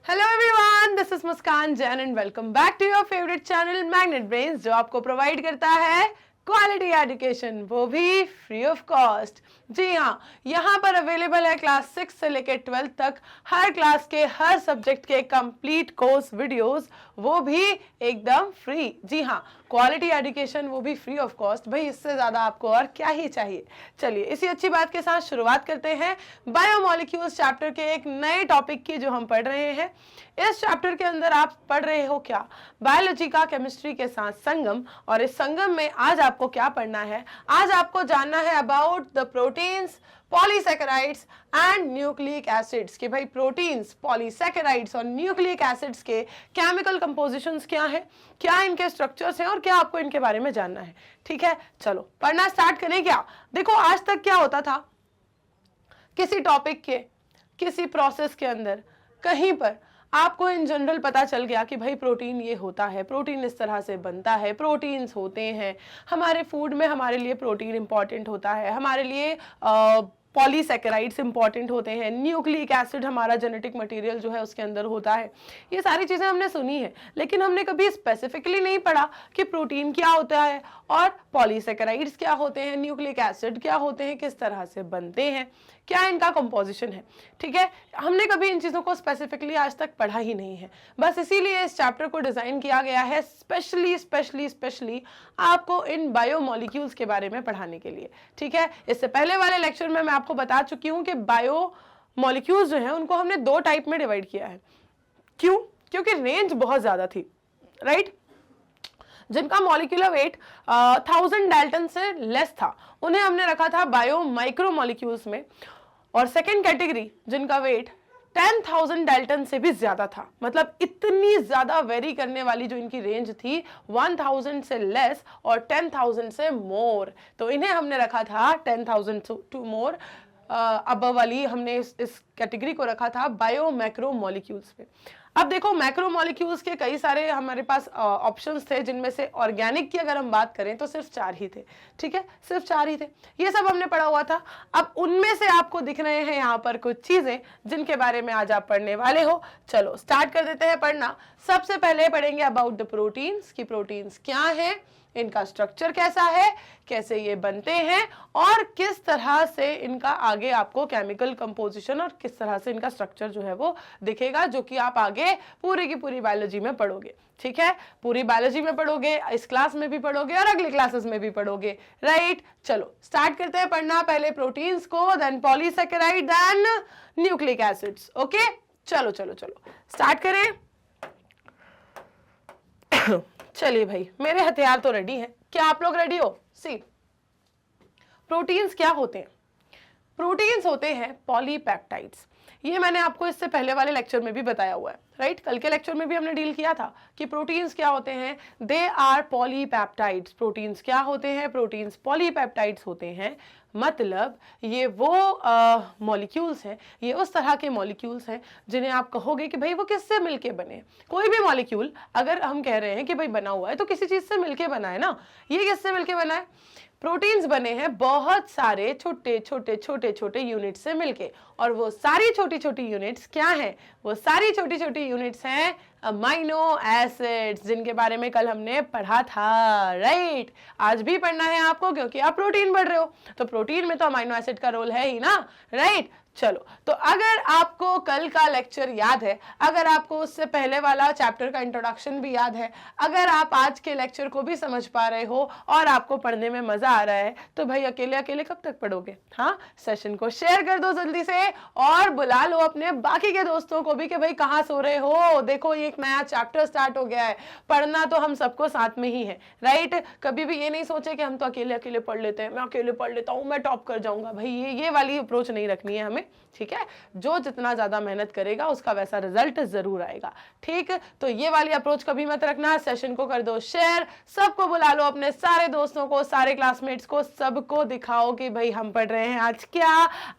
Hello everyone, this is Muskan Jain and welcome back to your favourite channel Magnet Brains, जो आपको provide करता है quality education, वो भी फ्री ऑफ कॉस्ट। जी हाँ, यहाँ पर अवेलेबल है क्लास 6 से लेकर 12 तक हर क्लास के हर सब्जेक्ट के कंप्लीट कोर्स वीडियोस, वो भी एकदम फ्री। जी हाँ, क्वालिटी एजुकेशन, वो भी फ्री ऑफ कॉस्ट। भाई इससे ज़्यादा आपको और क्या ही चाहिए। चलिए इसी अच्छी बात के साथ शुरुआत करते हैं बायोमोलिक्यूल्स चैप्टर के एक नए टॉपिक की, जो हम पढ़ रहे हैं। इस चैप्टर के अंदर आप पढ़ रहे हो क्या? बायोलॉजी का केमिस्ट्री के साथ संगम। और इस संगम में आज आपको क्या पढ़ना है? आज आपको जानना है about the proteins, polysaccharides and nucleic acids. कि भाई प्रोटीन्स, पॉलीसैकेराइड्स और न्यूक्लिक एसिड्स के केमिकल कंपोजिशंस क्या है, क्या इनके स्ट्रक्चर्स हैं और क्या आपको इनके बारे में जानना है। ठीक है, चलो पढ़ना स्टार्ट करें क्या? देखो आज तक क्या होता था, किसी टॉपिक के, किसी प्रोसेस के अंदर कहीं पर आपको इन जनरल पता चल गया कि भाई प्रोटीन ये होता है, प्रोटीन इस तरह से बनता है, प्रोटीन्स होते हैं हमारे फूड में, हमारे लिए प्रोटीन इंपॉर्टेंट होता है, हमारे लिए पॉलीसैकेराइड्स इंपॉर्टेंट होते हैं, न्यूक्लिक एसिड हमारा जेनेटिक मटेरियल जो है उसके अंदर होता है। ये सारी चीज़ें हमने सुनी है, लेकिन हमने कभी स्पेसिफिकली नहीं पढ़ा कि प्रोटीन क्या होता है और पॉलीसैकेराइड्स क्या होते हैं, न्यूक्लिक एसिड क्या होते हैं, किस तरह से बनते हैं, क्या इनका कंपोजिशन है। ठीक है, हमने कभी इन चीज़ों को स्पेसिफिकली आज तक पढ़ा ही नहीं है। बस इसीलिए इस चैप्टर को डिज़ाइन किया गया है स्पेशली आपको इन बायोमोलिक्यूल्स के बारे में पढ़ाने के लिए। ठीक है, इससे पहले वाले लेक्चर में मैं आपको बता चुकी हूँ कि बायोमोलिक्यूल्स जो हैं उनको हमने दो टाइप में डिवाइड किया है। क्यों? क्योंकि रेंज बहुत ज़्यादा थी, राइट। जिनका मॉलिक्यूलर वेट 1000 डाल्टन से लेस था उन्हें हमने रखा था बायो माइक्रो मॉलिक्यूल्स में। और सेकेंड कैटेगरी जिनका वेट 10,000 डाल्टन से भी ज्यादा था, मतलब इतनी ज्यादा वेरी करने वाली जो इनकी रेंज थी, 1000 से लेस और 10,000 से मोर, तो इन्हें हमने रखा था 10,000 टू मोर अबव वाली, हमने इस कैटेगरी को रखा था बायो मैक्रो मॉलिक्यूल्स में। अब देखो मैक्रो मॉलिक्यूल्स के कई सारे हमारे पास ऑप्शंस थे, जिनमें से ऑर्गेनिक की अगर हम बात करें तो सिर्फ 4 ही थे। ठीक है, सिर्फ 4 ही थे, ये सब हमने पढ़ा हुआ था। अब उनमें से आपको दिख रहे हैं यहाँ पर कुछ चीजें जिनके बारे में आज आप पढ़ने वाले हो। चलो स्टार्ट कर देते हैं पढ़ना। सबसे पहले पढ़ेंगे अबाउट द प्रोटीन्स, की प्रोटीन्स क्या है, इनका स्ट्रक्चर कैसा है, कैसे ये बनते हैं और किस तरह से इनका आगे आपको केमिकल कंपोजिशन और किस तरह से इनका स्ट्रक्चर जो है वो दिखेगा, जो कि आप आगे पूरी की पूरी बायोलॉजी में पढ़ोगे। ठीक है, पूरी बायोलॉजी में पढ़ोगे, इस क्लास में भी पढ़ोगे और अगली क्लासेस में भी पढ़ोगे, राइट। चलो स्टार्ट करते हैं पढ़ना, पहले प्रोटीन्स को, then polysaccharide, then nucleic acids. Okay, चलो चलो चलो स्टार्ट करें। चलिए भाई, मेरे हथियार तो रेडी हैं, क्या आप लोग रेडी हो? सी, प्रोटीन्स क्या होते हैं? प्रोटीन्स होते हैं पॉलीपेप्टाइड्स। ये मैंने आपको इससे पहले वाले लेक्चर में भी बताया हुआ है, राइट। कल के लेक्चर में भी हमने डील किया था कि प्रोटीन्स क्या होते हैं, दे आर पॉलीपेप्टाइड्स। प्रोटीन्स क्या होते हैं? प्रोटीन्स पॉलीपेप्टाइड्स होते हैं, मतलब ये वो मॉलिक्यूल्स हैं, ये उस तरह के मॉलिक्यूल्स हैं जिन्हें आप कहोगे कि भाई वो किससे मिलके बने। कोई भी मॉलिक्यूल अगर हम कह रहे हैं कि भाई बना हुआ है तो किसी चीज से मिलके बना है ना। ये किससे मिलके बना है? प्रोटीन्स बने हैं बहुत सारे छोटे छोटे छोटे छोटे यूनिट से मिलके, और वो सारी छोटी छोटी यूनिट्स क्या हैं? वो सारी छोटी छोटी यूनिट्स हैं अमाइनो एसिड्स, जिनके बारे में कल हमने पढ़ा था, राइट। आज भी पढ़ना है आपको क्योंकि आप प्रोटीन पढ़ रहे हो, तो प्रोटीन में तो अमाइनो एसिड का रोल है ही ना, राइट। चलो, तो अगर आपको कल का लेक्चर याद है, अगर आपको उससे पहले वाला चैप्टर का इंट्रोडक्शन भी याद है, अगर आप आज के लेक्चर को भी समझ पा रहे हो और आपको पढ़ने में मजा आ रहा है, तो भाई अकेले अकेले कब तक पढ़ोगे? हाँ, सेशन को शेयर कर दो जल्दी से और बुला लो अपने बाकी के दोस्तों को भी कि भाई कहाँ सो रहे हो, देखो ये एक नया चैप्टर स्टार्ट हो गया है। पढ़ना तो हम सबको साथ में ही है, राइट। कभी भी ये नहीं सोचे कि हम तो अकेले अकेले पढ़ लेते हैं, मैं अकेले पढ़ लेता हूँ, मैं टॉप कर जाऊंगा। भाई ये वाली अप्रोच नहीं रखनी है हमें, ठीक है। जो जितना ज्यादा मेहनत करेगा उसका वैसा रिजल्ट जरूर आएगा, ठीक। तो ये वाली अप्रोच कभी मत रखना। सेशन को कर दो शेयर, सबको बुला लो, अपने सारे दोस्तों को, सारे क्लासमेट्स को, सबको दिखाओ कि भाई हम पढ़ रहे हैं आज क्या,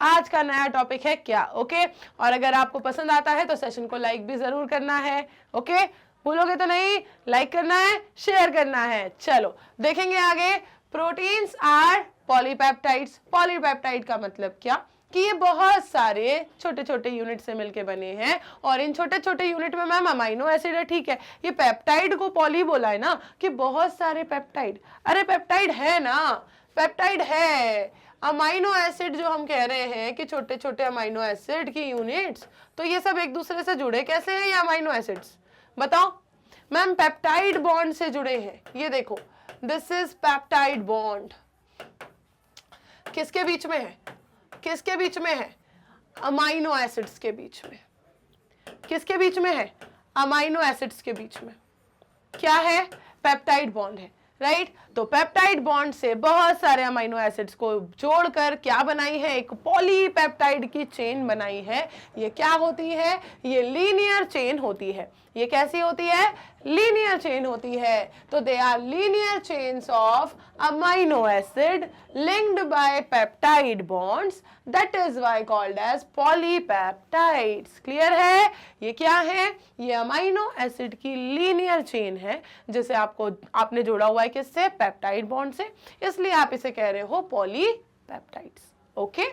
आज का नया टॉपिक है क्या। ओके, और अगर आपको पसंद आता है तो सेशन को लाइक भी जरूर करना है। ओके, भूलोगे तो नहीं, लाइक करना है, शेयर करना है। चलो देखेंगे आगे। Proteins are polypeptides. पॉलीपेप्टाइड का मतलब क्या? कि ये बहुत सारे छोटे छोटे यूनिट से मिलके बने हैं और इन छोटे छोटे यूनिट में मैम अमाइनो एसिड है, ठीक है। ये पेप्टाइड को पॉली बोला है ना कि बहुत सारे पेप्टाइड, अरे पेप्टाइड है ना, पेप्टाइड है। अमाइनो एसिड जो हम कह रहे हैं कि छोटे छोटे अमाइनो एसिड की यूनिट्स, तो ये सब एक दूसरे से जुड़े कैसे हैं ये अमाइनो एसिड्स, बताओ। मैम पेप्टाइड बॉन्ड से जुड़े हैं, ये देखो दिस इज पेप्टाइड बॉन्ड, किसके बीच में है, किसके बीच में है, अमाइनो एसिड्स के बीच में। किसके बीच में है, अमाइनो एसिड्स के बीच में। क्या है, पेप्टाइड बॉन्ड है, राइट। तो पेप्टाइड बॉन्ड से बहुत सारे अमाइनो एसिड्स को जोड़कर क्या बनाई है, एक पॉलीपेप्टाइड की चेन बनाई है। ये क्या होती है, ये लीनियर चेन होती है। ये कैसी होती है, लीनियर चेन होती है। तो they are linear chains of amino acid linked by peptide bonds, that is why called as polypeptides। Clear है, ये क्या है, ये अमाइनो एसिड की लीनियर चेन है जिसे आपने जोड़ा हुआ है किससे, पेप्टाइड बॉन्ड से, इसलिए आप इसे कह रहे हो polypeptides. Okay,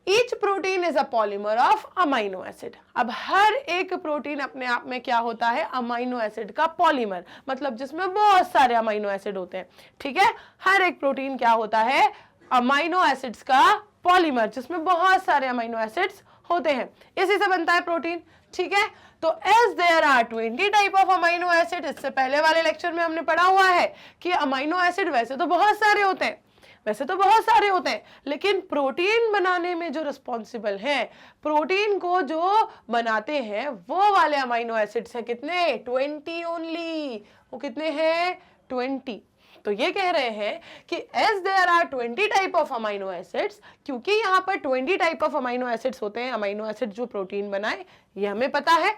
each protein is a polymer of amino acid. अब हर एक प्रोटीन अपने आप में क्या होता है, अमाइनो एसिड का पॉलीमर, मतलब जिसमें बहुत सारे अमाइनो एसिड होते हैं, ठीक है। हर एक प्रोटीन क्या होता है, अमाइनो एसिड्स का पॉलीमर, जिसमें बहुत सारे अमाइनो एसिड्स होते हैं, इसी से बनता है प्रोटीन, ठीक है। तो as there are 20 type of amino acid, इससे पहले वाले लेक्चर में हमने पढ़ा हुआ है कि अमाइनो एसिड वैसे तो बहुत सारे होते हैं, वैसे तो बहुत सारे होते हैं, लेकिन प्रोटीन बनाने में जो रिस्पॉन्सिबल हैं, प्रोटीन को जो बनाते हैं वो वाले अमाइनो एसिड्स हैं कितने, 20 ओनली। वो कितने हैं, 20। तो ये कह रहे हैं कि as there are 20 type of amino acids, क्योंकि यहाँ पर 20 टाइप ऑफ अमाइनो एसिड्स होते हैं, अमाइनो एसिड जो प्रोटीन बनाए, ये हमें पता है।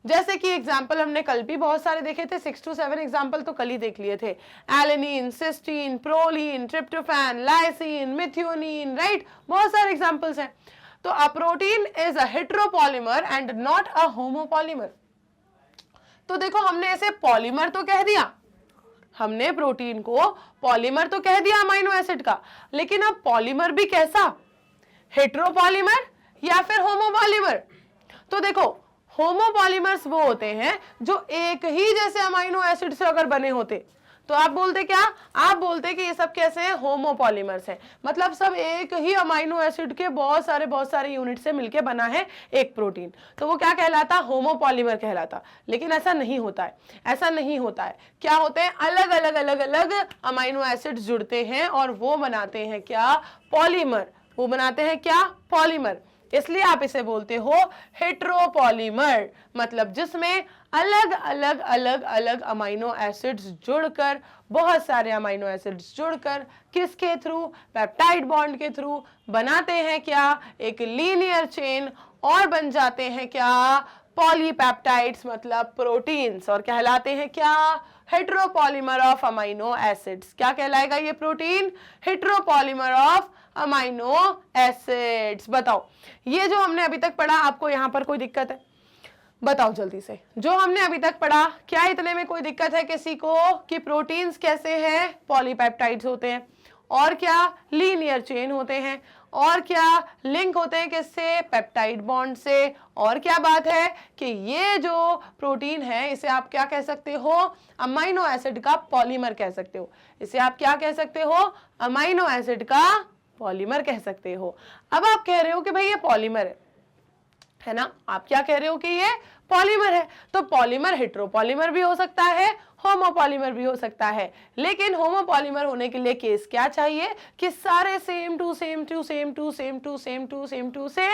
जैसे कि एग्जाम्पल हमने कल भी बहुत सारे देखे थे, 6 to 7 एग्जाम्पल तो कल ही देख लिए थे, alanine, cysteine, proline, tryptophan, lysine, methionine, right, बहुत सारे एग्जाम्पल्स हैं। तो a protein is a heteropolymer and not a homopolymer. तो देखो हमने इसे पॉलीमर तो कह दिया, हमने प्रोटीन को पॉलीमर तो कह दिया अमाइनो एसिड का, लेकिन अब पॉलीमर भी कैसा, हेटेरोपॉलीमर या फिर होमोपॉलीमर। तो देखो होमोपॉलीमर्स वो होते हैं जो एक ही जैसे अमाइनो एसिड से अगर बने होते, तो आप बोलते क्या, आप बोलते कि ये सब कैसे हैं, होमोपॉलीमर्स हैं, मतलब सब एक ही अमाइनो एसिड के बहुत सारे यूनिट से मिलके बना है एक प्रोटीन, तो वो क्या कहलाता, होमोपॉलीमर कहलाता। लेकिन ऐसा नहीं होता है, ऐसा नहीं होता है। क्या होते हैं, अलग अलग अमाइनो एसिड्स जुड़ते हैं और वो बनाते हैं क्या, पॉलीमर, वो बनाते हैं क्या, पॉलीमर। इसलिए आप इसे बोलते हो हेटेरोपॉलीमर, मतलब जिसमें अलग अलग अमाइनो एसिड्स जुड़कर, बहुत सारे अमाइनो एसिड्स जुड़कर किसके थ्रू, पेप्टाइड बॉन्ड के थ्रू बनाते हैं क्या, एक लीनियर चेन, और बन जाते हैं क्या, पॉलीपेप्टाइड्स, मतलब प्रोटीन्स, और कहलाते हैं क्या, हेटेरोपॉलीमर ऑफ अमाइनो एसिड्स। क्या कहलाएगा ये protein, heteropolymer of amino acids. बताओ ये जो हमने अभी तक पढ़ा, आपको यहां पर कोई दिक्कत है, बताओ जल्दी से। जो हमने अभी तक पढ़ा, क्या इतने में कोई दिक्कत है किसी को कि प्रोटीन्स कैसे हैं, पॉलीपेप्टाइड्स होते हैं, और क्या लीनियर चेन होते हैं, और क्या लिंक होते हैं किससे, पेप्टाइड बॉन्ड से, और क्या बात है कि ये जो प्रोटीन है इसे आप क्या कह सकते हो, अमाइनो एसिड का पॉलीमर कह सकते हो। इसे आप क्या कह सकते हो, अमाइनो एसिड का पॉलीमर कह सकते हो। अब आप कह रहे हो कि भाई ये पॉलीमर है ना, आप क्या कह रहे हो कि ये पॉलीमर है, तो पॉलीमर हेटेरोपॉलीमर भी हो सकता है, होमोपॉलीमर भी हो सकता है, लेकिन होमोपॉलीमर होने के लिए केस क्या चाहिए कि सारे same to same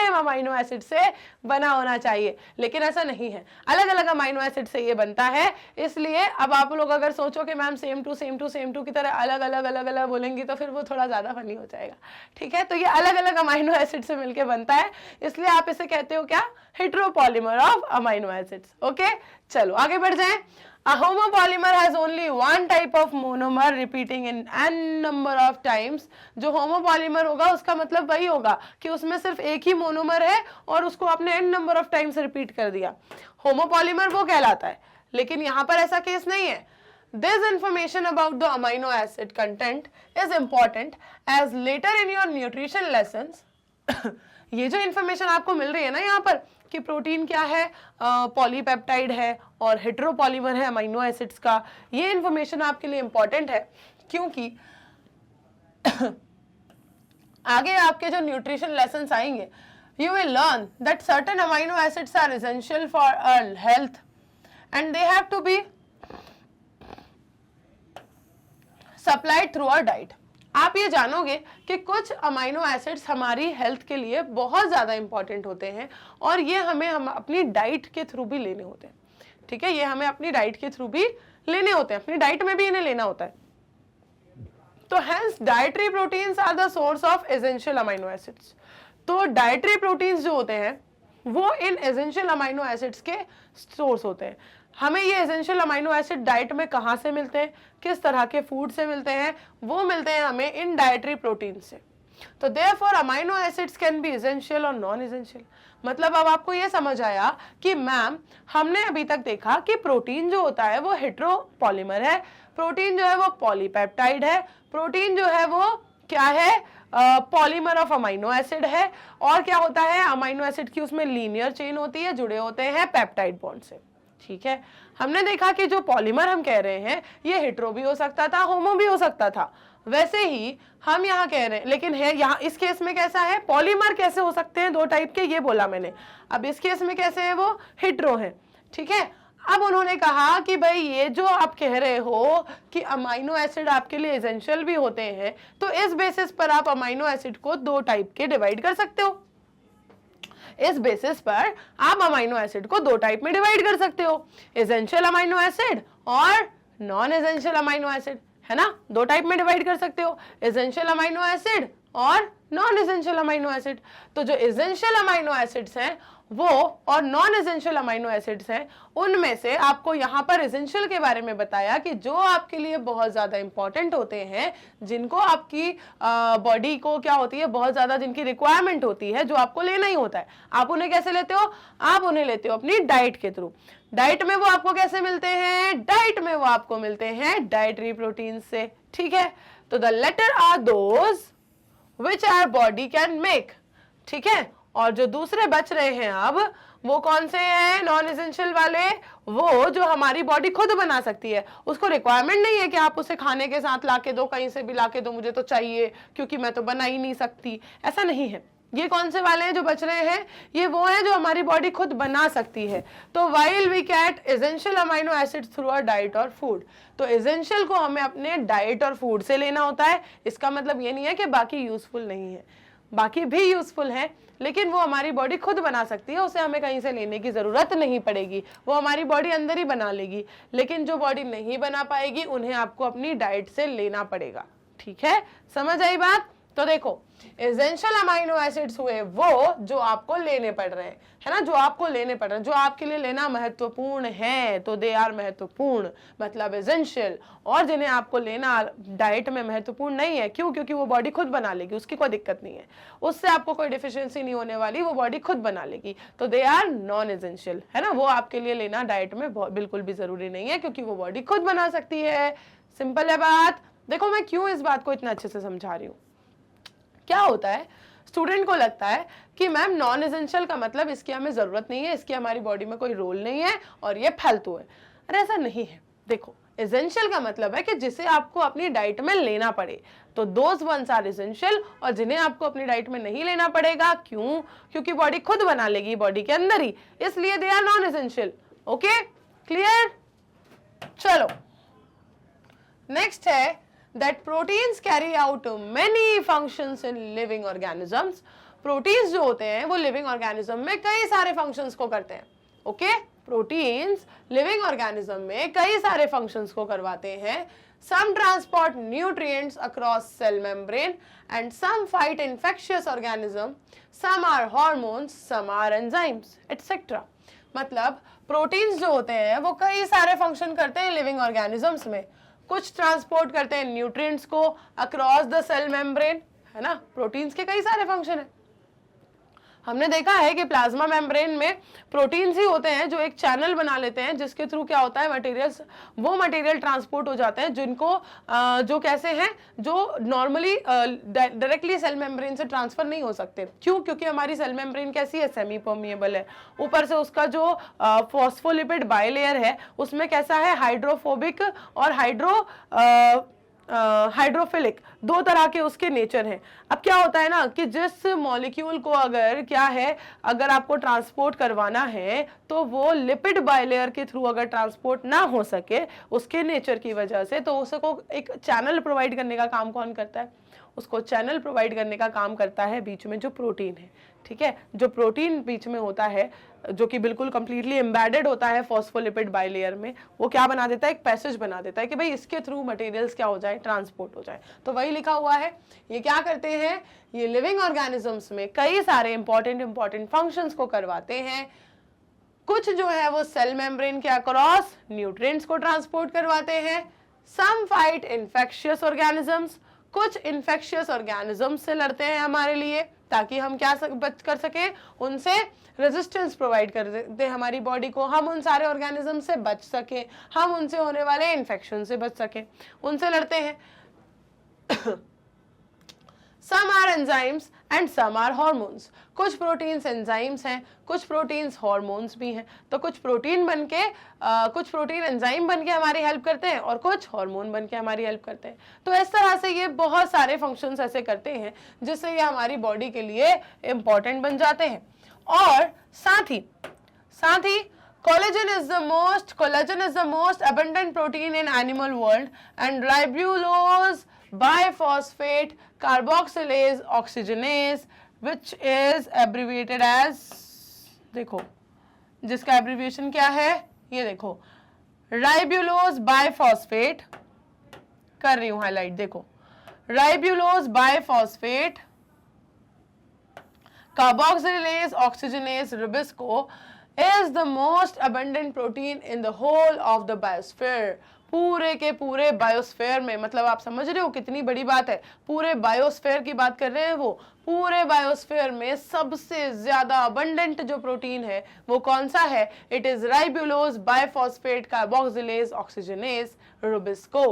amino acid से बना होना चाहिए, लेकिन ऐसा नहीं है, अलग अलग अमाइनो एसिड से ये बनता है। इसलिए अब आप लोग अगर सोचो कि मैम सेम टू की तरह अलग अलग बोलेंगी तो फिर वो थोड़ा ज्यादा फनी हो जाएगा, ठीक है। तो ये अलग अलग अमाइनो एसिड से मिलकर बनता है, इसलिए आप इसे कहते हो क्या, heteropolymer of amino acids. Okay, चलो आगे बढ़ जाएं। A homopolymer has only one type of monomer repeating in n number of times। जो homopolymer होगा उसका मतलब वही होगा कि उसमें सिर्फ एक ही मोनोमर है और उसको आपने n number of times repeat कर दिया, homopolymer वो कहलाता है। लेकिन यहाँ पर ऐसा केस नहीं है। This information about the amino acid content is important as later in your nutrition lessons ये जो इंफॉर्मेशन आपको मिल रही है ना यहाँ पर कि प्रोटीन क्या है, पॉलीपेप्टाइड है और हेटेरोपॉलीमर है अमीनो एसिड्स का, ये इंफॉर्मेशन आपके लिए इंपॉर्टेंट है क्योंकि आगे आपके जो न्यूट्रिशन लेसन्स आएंगे, you will learn that certain amino acids are essential for our health and they have to be supplied through our diet. आप ये जानोगे कि कुछ अमीनो एसिड्स हमारी हेल्थ के लिए बहुत ज़्यादा इंपॉर्टेंट होते हैं और ये हम अपनी डाइट के थ्रू भी लेने होते हैं, ठीक है, ये हमें अपनी डाइट के थ्रू भी लेने होते हैं, अपनी डाइट में भी इन्हें लेना होता है। तो hence dietary proteins are the source of essential amino acids. तो डाइटरी प्रोटीन्स जो होते हैं वो इन एसेंशियल अमीनो एसिड्स के सोर्स होते हैं। हमें ये एसेंशियल अमीनो एसिड डाइट में कहाँ से मिलते हैं, किस तरह के फूड से मिलते हैं, वो मिलते हैं हमें इन डाइटरी प्रोटीन से। तो therefore amino acids can be essential और नॉन एसेंशियल। मतलब अब आपको ये समझ आया कि मैम हमने अभी तक देखा कि प्रोटीन जो होता है वो हेटेरोपॉलीमर है, प्रोटीन जो है वो पॉलीपेप्टाइड है, प्रोटीन जो है वो क्या है, पॉलीमर ऑफ अमीनो एसिड है, और क्या होता है, अमीनो एसिड की उसमें लीनियर चेन होती है, जुड़े होते हैं पेप्टाइड बॉन्ड से, ठीक है। हमने देखा कि जो पॉलीमर हम कह रहे हैं ये हेटेरो भी हो सकता था, होमो भी हो सकता था, वैसे ही हम यहाँ कह रहे हैं, लेकिन है यहाँ इस केस में कैसा है, पॉलीमर कैसे हो सकते हैं, दो टाइप के, ये बोला मैंने। अब इस केस में कैसे है, वो हेटेरो है, ठीक है। अब उन्होंने कहा कि भाई ये जो आप कह रहे हो कि अमीनो एसिड आपके लिए एसेंशियल भी होते हैं, तो इस बेसिस पर आप अमीनो एसिड को दो टाइप के डिवाइड कर सकते हो। इस बेसिस पर आप अमीनो एसिड को दो टाइप में डिवाइड कर सकते हो, एसेंशियल अमीनो एसिड और नॉन एसेंशियल अमीनो एसिड, है ना, दो टाइप में डिवाइड कर सकते हो, एसेंशियल अमीनो एसिड और नॉन एसेंशियल अमीनो एसिड। तो जो एसेंशियल अमीनो एसिड्स हैं वो और नॉन एसेंशियल अमीनो एसिड्स हैं, उनमें से आपको यहाँ पर एसेंशियल के बारे में बताया कि जो आपके लिए बहुत ज़्यादा इंपॉर्टेंट होते हैं, जिनको आपकी बॉडी को क्या होती है, बहुत ज़्यादा जिनकी रिक्वायरमेंट होती है, जो आपको लेना ही होता है। आप उन्हें कैसे लेते हो, आप उन्हें लेते हो अपनी डाइट के थ्रू। डाइट में वो आपको कैसे मिलते हैं, डाइट में वो आपको मिलते हैं डाइटरी प्रोटीन से, ठीक है। तो the latter are those which our body can make, ठीक है। और जो दूसरे बच रहे हैं अब वो कौन से हैं, नॉन एसेंशियल वाले, वो जो हमारी बॉडी खुद बना सकती है, उसको रिक्वायरमेंट नहीं है कि आप उसे खाने के साथ लाके दो, कहीं से भी लाके दो, मुझे तो चाहिए क्योंकि मैं तो बना ही नहीं सकती, ऐसा नहीं है। ये कौन से वाले हैं जो बच रहे हैं, ये वो है जो हमारी बॉडी खुद बना सकती है। तो while we get essential amino acids through our diet और फूड, तो एसेंशियल को हमें अपने डाइट और फूड से लेना होता है। इसका मतलब ये नहीं है कि बाकी यूजफुल नहीं है, बाकी भी यूजफुल है, लेकिन वो हमारी बॉडी खुद बना सकती है, उसे हमें कहीं से लेने की जरूरत नहीं पड़ेगी, वो हमारी बॉडी अंदर ही बना लेगी। लेकिन जो बॉडी नहीं बना पाएगी उन्हें आपको अपनी डाइट से लेना पड़ेगा, ठीक है, समझ आई बात। तो देखो एसेंशियल अमीनो एसिड्स हुए वो जो आपको लेने पड़ रहे हैं, है ना, जो आपको लेने पड़ रहे हैं, जो आपके लिए लेना महत्वपूर्ण है, तो दे आर महत्वपूर्ण मतलब एसेंशियल, और जिन्हें आपको लेना डाइट में महत्वपूर्ण नहीं है, क्यों, क्योंकि वो बॉडी खुद बना लेगी, उसकी कोई दिक्कत नहीं है, उससे आपको कोई डिफिशियंसी नहीं होने वाली, वो बॉडी खुद बना लेगी, तो दे आर नॉन एसेंशियल, है ना, वो आपके लिए लेना डाइट में बिल्कुल भी जरूरी नहीं है क्योंकि वो बॉडी खुद बना सकती है। सिंपल है बात। देखो मैं क्यों इस बात को इतना अच्छे से समझा रही हूँ। क्या होता है, स्टूडेंट को लगता है कि मैम नॉन एसेंशियल का मतलब इसकी हमें जरूरत नहीं है, इसकी हमारी बॉडी में कोई रोल नहीं है और ये फालतू है। अरे ऐसा नहीं है। देखो एसेंशियल का मतलब है कि जिसे आपको अपनी डाइट में लेना पड़े, तो दोज वंस आर एसेंशियल, और जिन्हें आपको अपनी डाइट में नहीं लेना पड़ेगा, क्यों, क्योंकि बॉडी खुद बना लेगी बॉडी के अंदर ही, इसलिए they are non essential. Okay clear. चलो नेक्स्ट है that proteins carry out many functions in living organisms। Proteins जो होते हैं वो लिविंग ऑर्गेनिज्म में कई सारे फंक्शंस को करते हैं। ओके प्रोटीन्स लिविंग ऑर्गेनिज्म में कई सारे फंक्शंस को करवाते हैं। some transport nutrients across cell membrane and some fight infectious organism, some are hormones, some are enzymes etc। मतलब प्रोटीन्स जो होते हैं वो कई सारे फंक्शन करते हैं लिविंग ऑर्गेनिजम्स में। कुछ ट्रांसपोर्ट करते हैं न्यूट्रिएंट्स को अक्रॉस द सेल मेम्ब्रेन, है ना, प्रोटीन्स के कई सारे फंक्शन है। हमने देखा है कि प्लाज्मा मेम्ब्रेन में प्रोटीन्स ही होते हैं जो एक चैनल बना लेते हैं, जिसके थ्रू क्या होता है, मटेरियल्स, वो मटेरियल ट्रांसपोर्ट हो जाते हैं जिनको जो कैसे हैं, जो नॉर्मली डायरेक्टली सेल मेम्ब्रेन से ट्रांसफर नहीं हो सकते। क्यों? क्योंकि हमारी सेल मेम्ब्रेन कैसी है, सेमी परमिएबल है। ऊपर से उसका जो फॉस्फोलिपिड बाइलेयर है उसमें कैसा है, हाइड्रोफोबिक और हाइड्रोफिलिक, दो तरह के उसके नेचर हैं। अब क्या होता है ना कि जिस मॉलिक्यूल को अगर क्या है, अगर आपको ट्रांसपोर्ट करवाना है तो वो लिपिड बाइलेयर के थ्रू अगर ट्रांसपोर्ट ना हो सके उसके नेचर की वजह से, तो उसको एक चैनल प्रोवाइड करने का काम कौन करता है, उसको चैनल प्रोवाइड करने का काम करता है बीच में जो प्रोटीन है। ठीक है, जो प्रोटीन बीच में होता है जो कि बिल्कुल कंप्लीटली एम्बेडेड होता है फॉस्फोलिपिड बाइलेयर में, वो क्या बना देता है, एक पैसेज बना देता है कि भाई इसके थ्रू मटेरियल्स क्या हो जाए, ट्रांसपोर्ट हो जाए। तो वही लिखा हुआ है। ये क्या करते हैं, ये लिविंग ऑर्गेनिजम्स में कई सारे इंपॉर्टेंट फंक्शंस को करवाते हैं। कुछ जो है वो सेल मेम्ब्रेन के अक्रॉस न्यूट्रिएंट्स को ट्रांसपोर्ट करवाते हैं। सम फाइट इन्फेक्शियस ऑर्गेनिजम्स, कुछ इन्फेक्शियस ऑर्गेनिजम्स से लड़ते हैं हमारे लिए, ताकि हम क्या बच कर सके, उनसे रेजिस्टेंस प्रोवाइड कर देते हैं हमारी बॉडी को, हम उन सारे ऑर्गेनिज्म से बच सके, हम उनसे होने वाले इन्फेक्शन से बच सके, उनसे लड़ते हैं। Some are enzymes and some are hormones. कुछ प्रोटीन्स एंजाइम्स हैं, कुछ प्रोटीन्स हॉर्मोन्स भी हैं। तो कुछ प्रोटीन बनके कुछ प्रोटीन एंजाइम बनके हमारी हेल्प करते हैं और कुछ हार्मोन बनके हमारी हेल्प करते हैं। तो इस तरह से ये बहुत सारे फंक्शंस ऐसे करते हैं जिससे ये हमारी बॉडी के लिए इम्पोर्टेंट बन जाते हैं। और साथ ही collagen is the most abundant protein in animal world, and ribulose biphosphate carboxylase oxygenase, which is abbreviated as, देखो जिसका एब्रीविएशन क्या है, ये देखो राइब्यूलोज बाइफॉस्फेट, कर रही हूं हाईलाइट, देखो ribulose biphosphate carboxylase oxygenase ribosco is the most abundant protein in the whole of the biosphere. पूरे के पूरे बायोस्फेयर में, मतलब आप समझ रहे हो कितनी बड़ी बात है, पूरे बायोस्फेयर की बात कर रहे हैं वो, पूरे बायोस्फेयर में सबसे ज्यादा अबंडेंट जो प्रोटीन है वो कौन सा है, it is ribulose biphosphate carboxylase oxygenase Rubisco.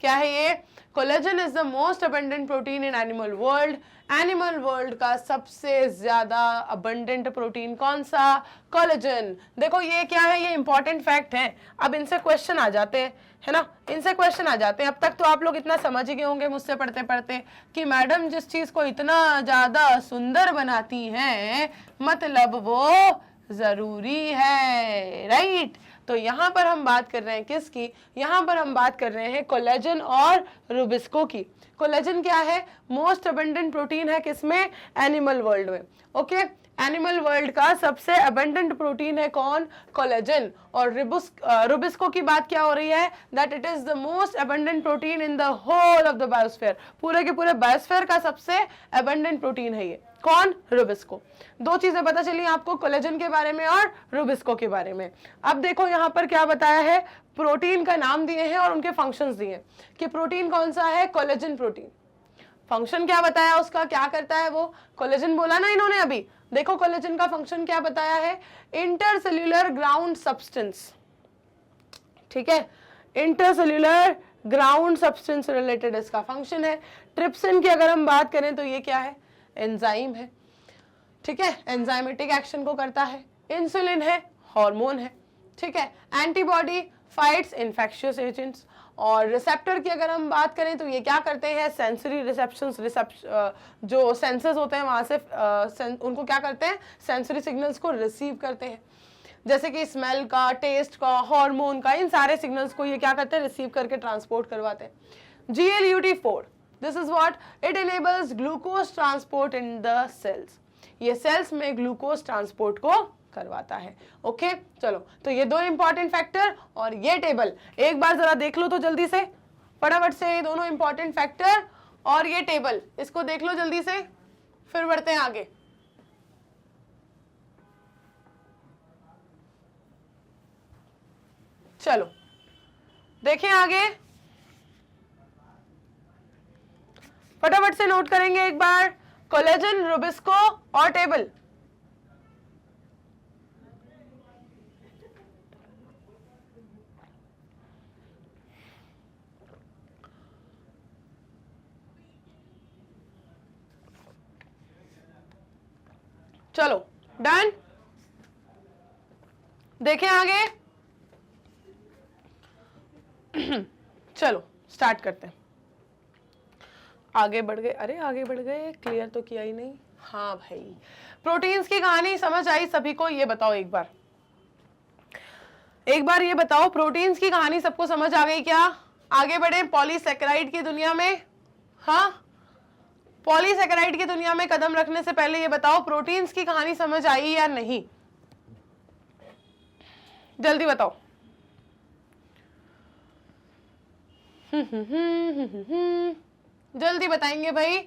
क्या है ये, collagen is the most abundant protein in animal world. Animal world का सबसे ज्यादा अबंडेंट प्रोटीन कौन सा, कोलेजन। देखो ये क्या है, ये इंपॉर्टेंट फैक्ट है। अब इनसे क्वेश्चन आ जाते हैं, है ना, इनसे क्वेश्चन आ जाते हैं। अब तक तो आप लोग इतना समझ ही गए होंगे मुझसे पढ़ते पढ़ते कि मैडम जिस चीज को इतना ज्यादा सुंदर बनाती हैं मतलब वो जरूरी है, राइट। तो यहाँ पर हम बात कर रहे हैं किसकी, यहाँ पर हम बात कर रहे हैं कोलेजन और रुबिस्को की। कोलेजन क्या है, मोस्ट अबंडेंट प्रोटीन है किसमें, एनिमल वर्ल्ड में। ओके, एनिमल वर्ल्ड का सबसे अबंडेंट प्रोटीन है कौन, कोलेजन। और रुबिस्को की बात क्या हो रही है, that it is the most abundant protein in the whole of the biosphere. पूरे के पूरे बायोस्फीयर का सबसे अबंडेंट प्रोटीन है ये कौन, रुबिस्को। दो चीजें पता चली आपको, कोलेजन के बारे में और रुबिस्को के बारे में। अब देखो यहाँ पर क्या बताया है, प्रोटीन का नाम दिए हैं और उनके फंक्शंस दिए हैं कि प्रोटीन कौन सा है, कोलेजन प्रोटीन। फंक्शन क्या बताया उसका, क्या करता है वो, कोलेजन बोला ना इन्होंने अभी। देखो कोलेजन का फंक्शन क्या बताया है, इंटरसेल्यूलर ग्राउंड सब्सटेंस। ठीक है, इंटरसेल्यूलर ग्राउंड सब्सटेंस रिलेटेड इसका फंक्शन है। ट्रिप्सिन की अगर हम बात करें तो ये क्या है, एंजाइम है। ठीक है, एंजाइमेटिक एक्शन को करता है। इंसुलिन है, हार्मोन है। ठीक है, एंटीबॉडी फाइट्स इन्फेक्शियस एजेंट्स। और रिसेप्टर की अगर हम बात करें तो ये क्या करते हैं, सेंसरी रिसेप्शंस, जो सेंसर्स होते हैं वहां से उनको क्या करते हैं, सेंसरी सिग्नल्स को रिसीव करते हैं, जैसे कि स्मेल का, टेस्ट का, हार्मोन का, इन सारे सिग्नल्स को ये क्या करते हैं, रिसीव करके ट्रांसपोर्ट करवाते हैं। GLUT4, this is what, it enables glucose transport in the cells. ये सेल्स में ग्लूकोज ट्रांसपोर्ट को करवाता है। ओके, चलो तो ये दो इंपॉर्टेंट फैक्टर और ये टेबल एक बार जरा देख लो तो जल्दी से, फटाफट से, ये दोनों इंपॉर्टेंट फैक्टर और ये टेबल, इसको देख लो जल्दी से, फिर बढ़ते हैं आगे। चलो देखें आगे, फटाफट से नोट करेंगे एक बार, कोलेजन, रुबिस्को और टेबल। चलो डन, देखें आगे। चलो स्टार्ट करते हैं। आगे बढ़ गए, अरे आगे बढ़ गए, क्लियर तो किया ही नहीं। हाँ भाई, प्रोटीन्स की कहानी समझ आई सभी को? ये बताओ एक बार ये बताओ, प्रोटीन्स की कहानी सबको समझ आ गई क्या? आगे बढ़े पॉलीसेकेराइड की दुनिया में। हाँ, पॉलीसेकेराइड की दुनिया में कदम रखने से पहले ये बताओ, प्रोटीन्स की कहानी समझ आई या नहीं? जल्दी बताओ। जल्दी बताएंगे भाई।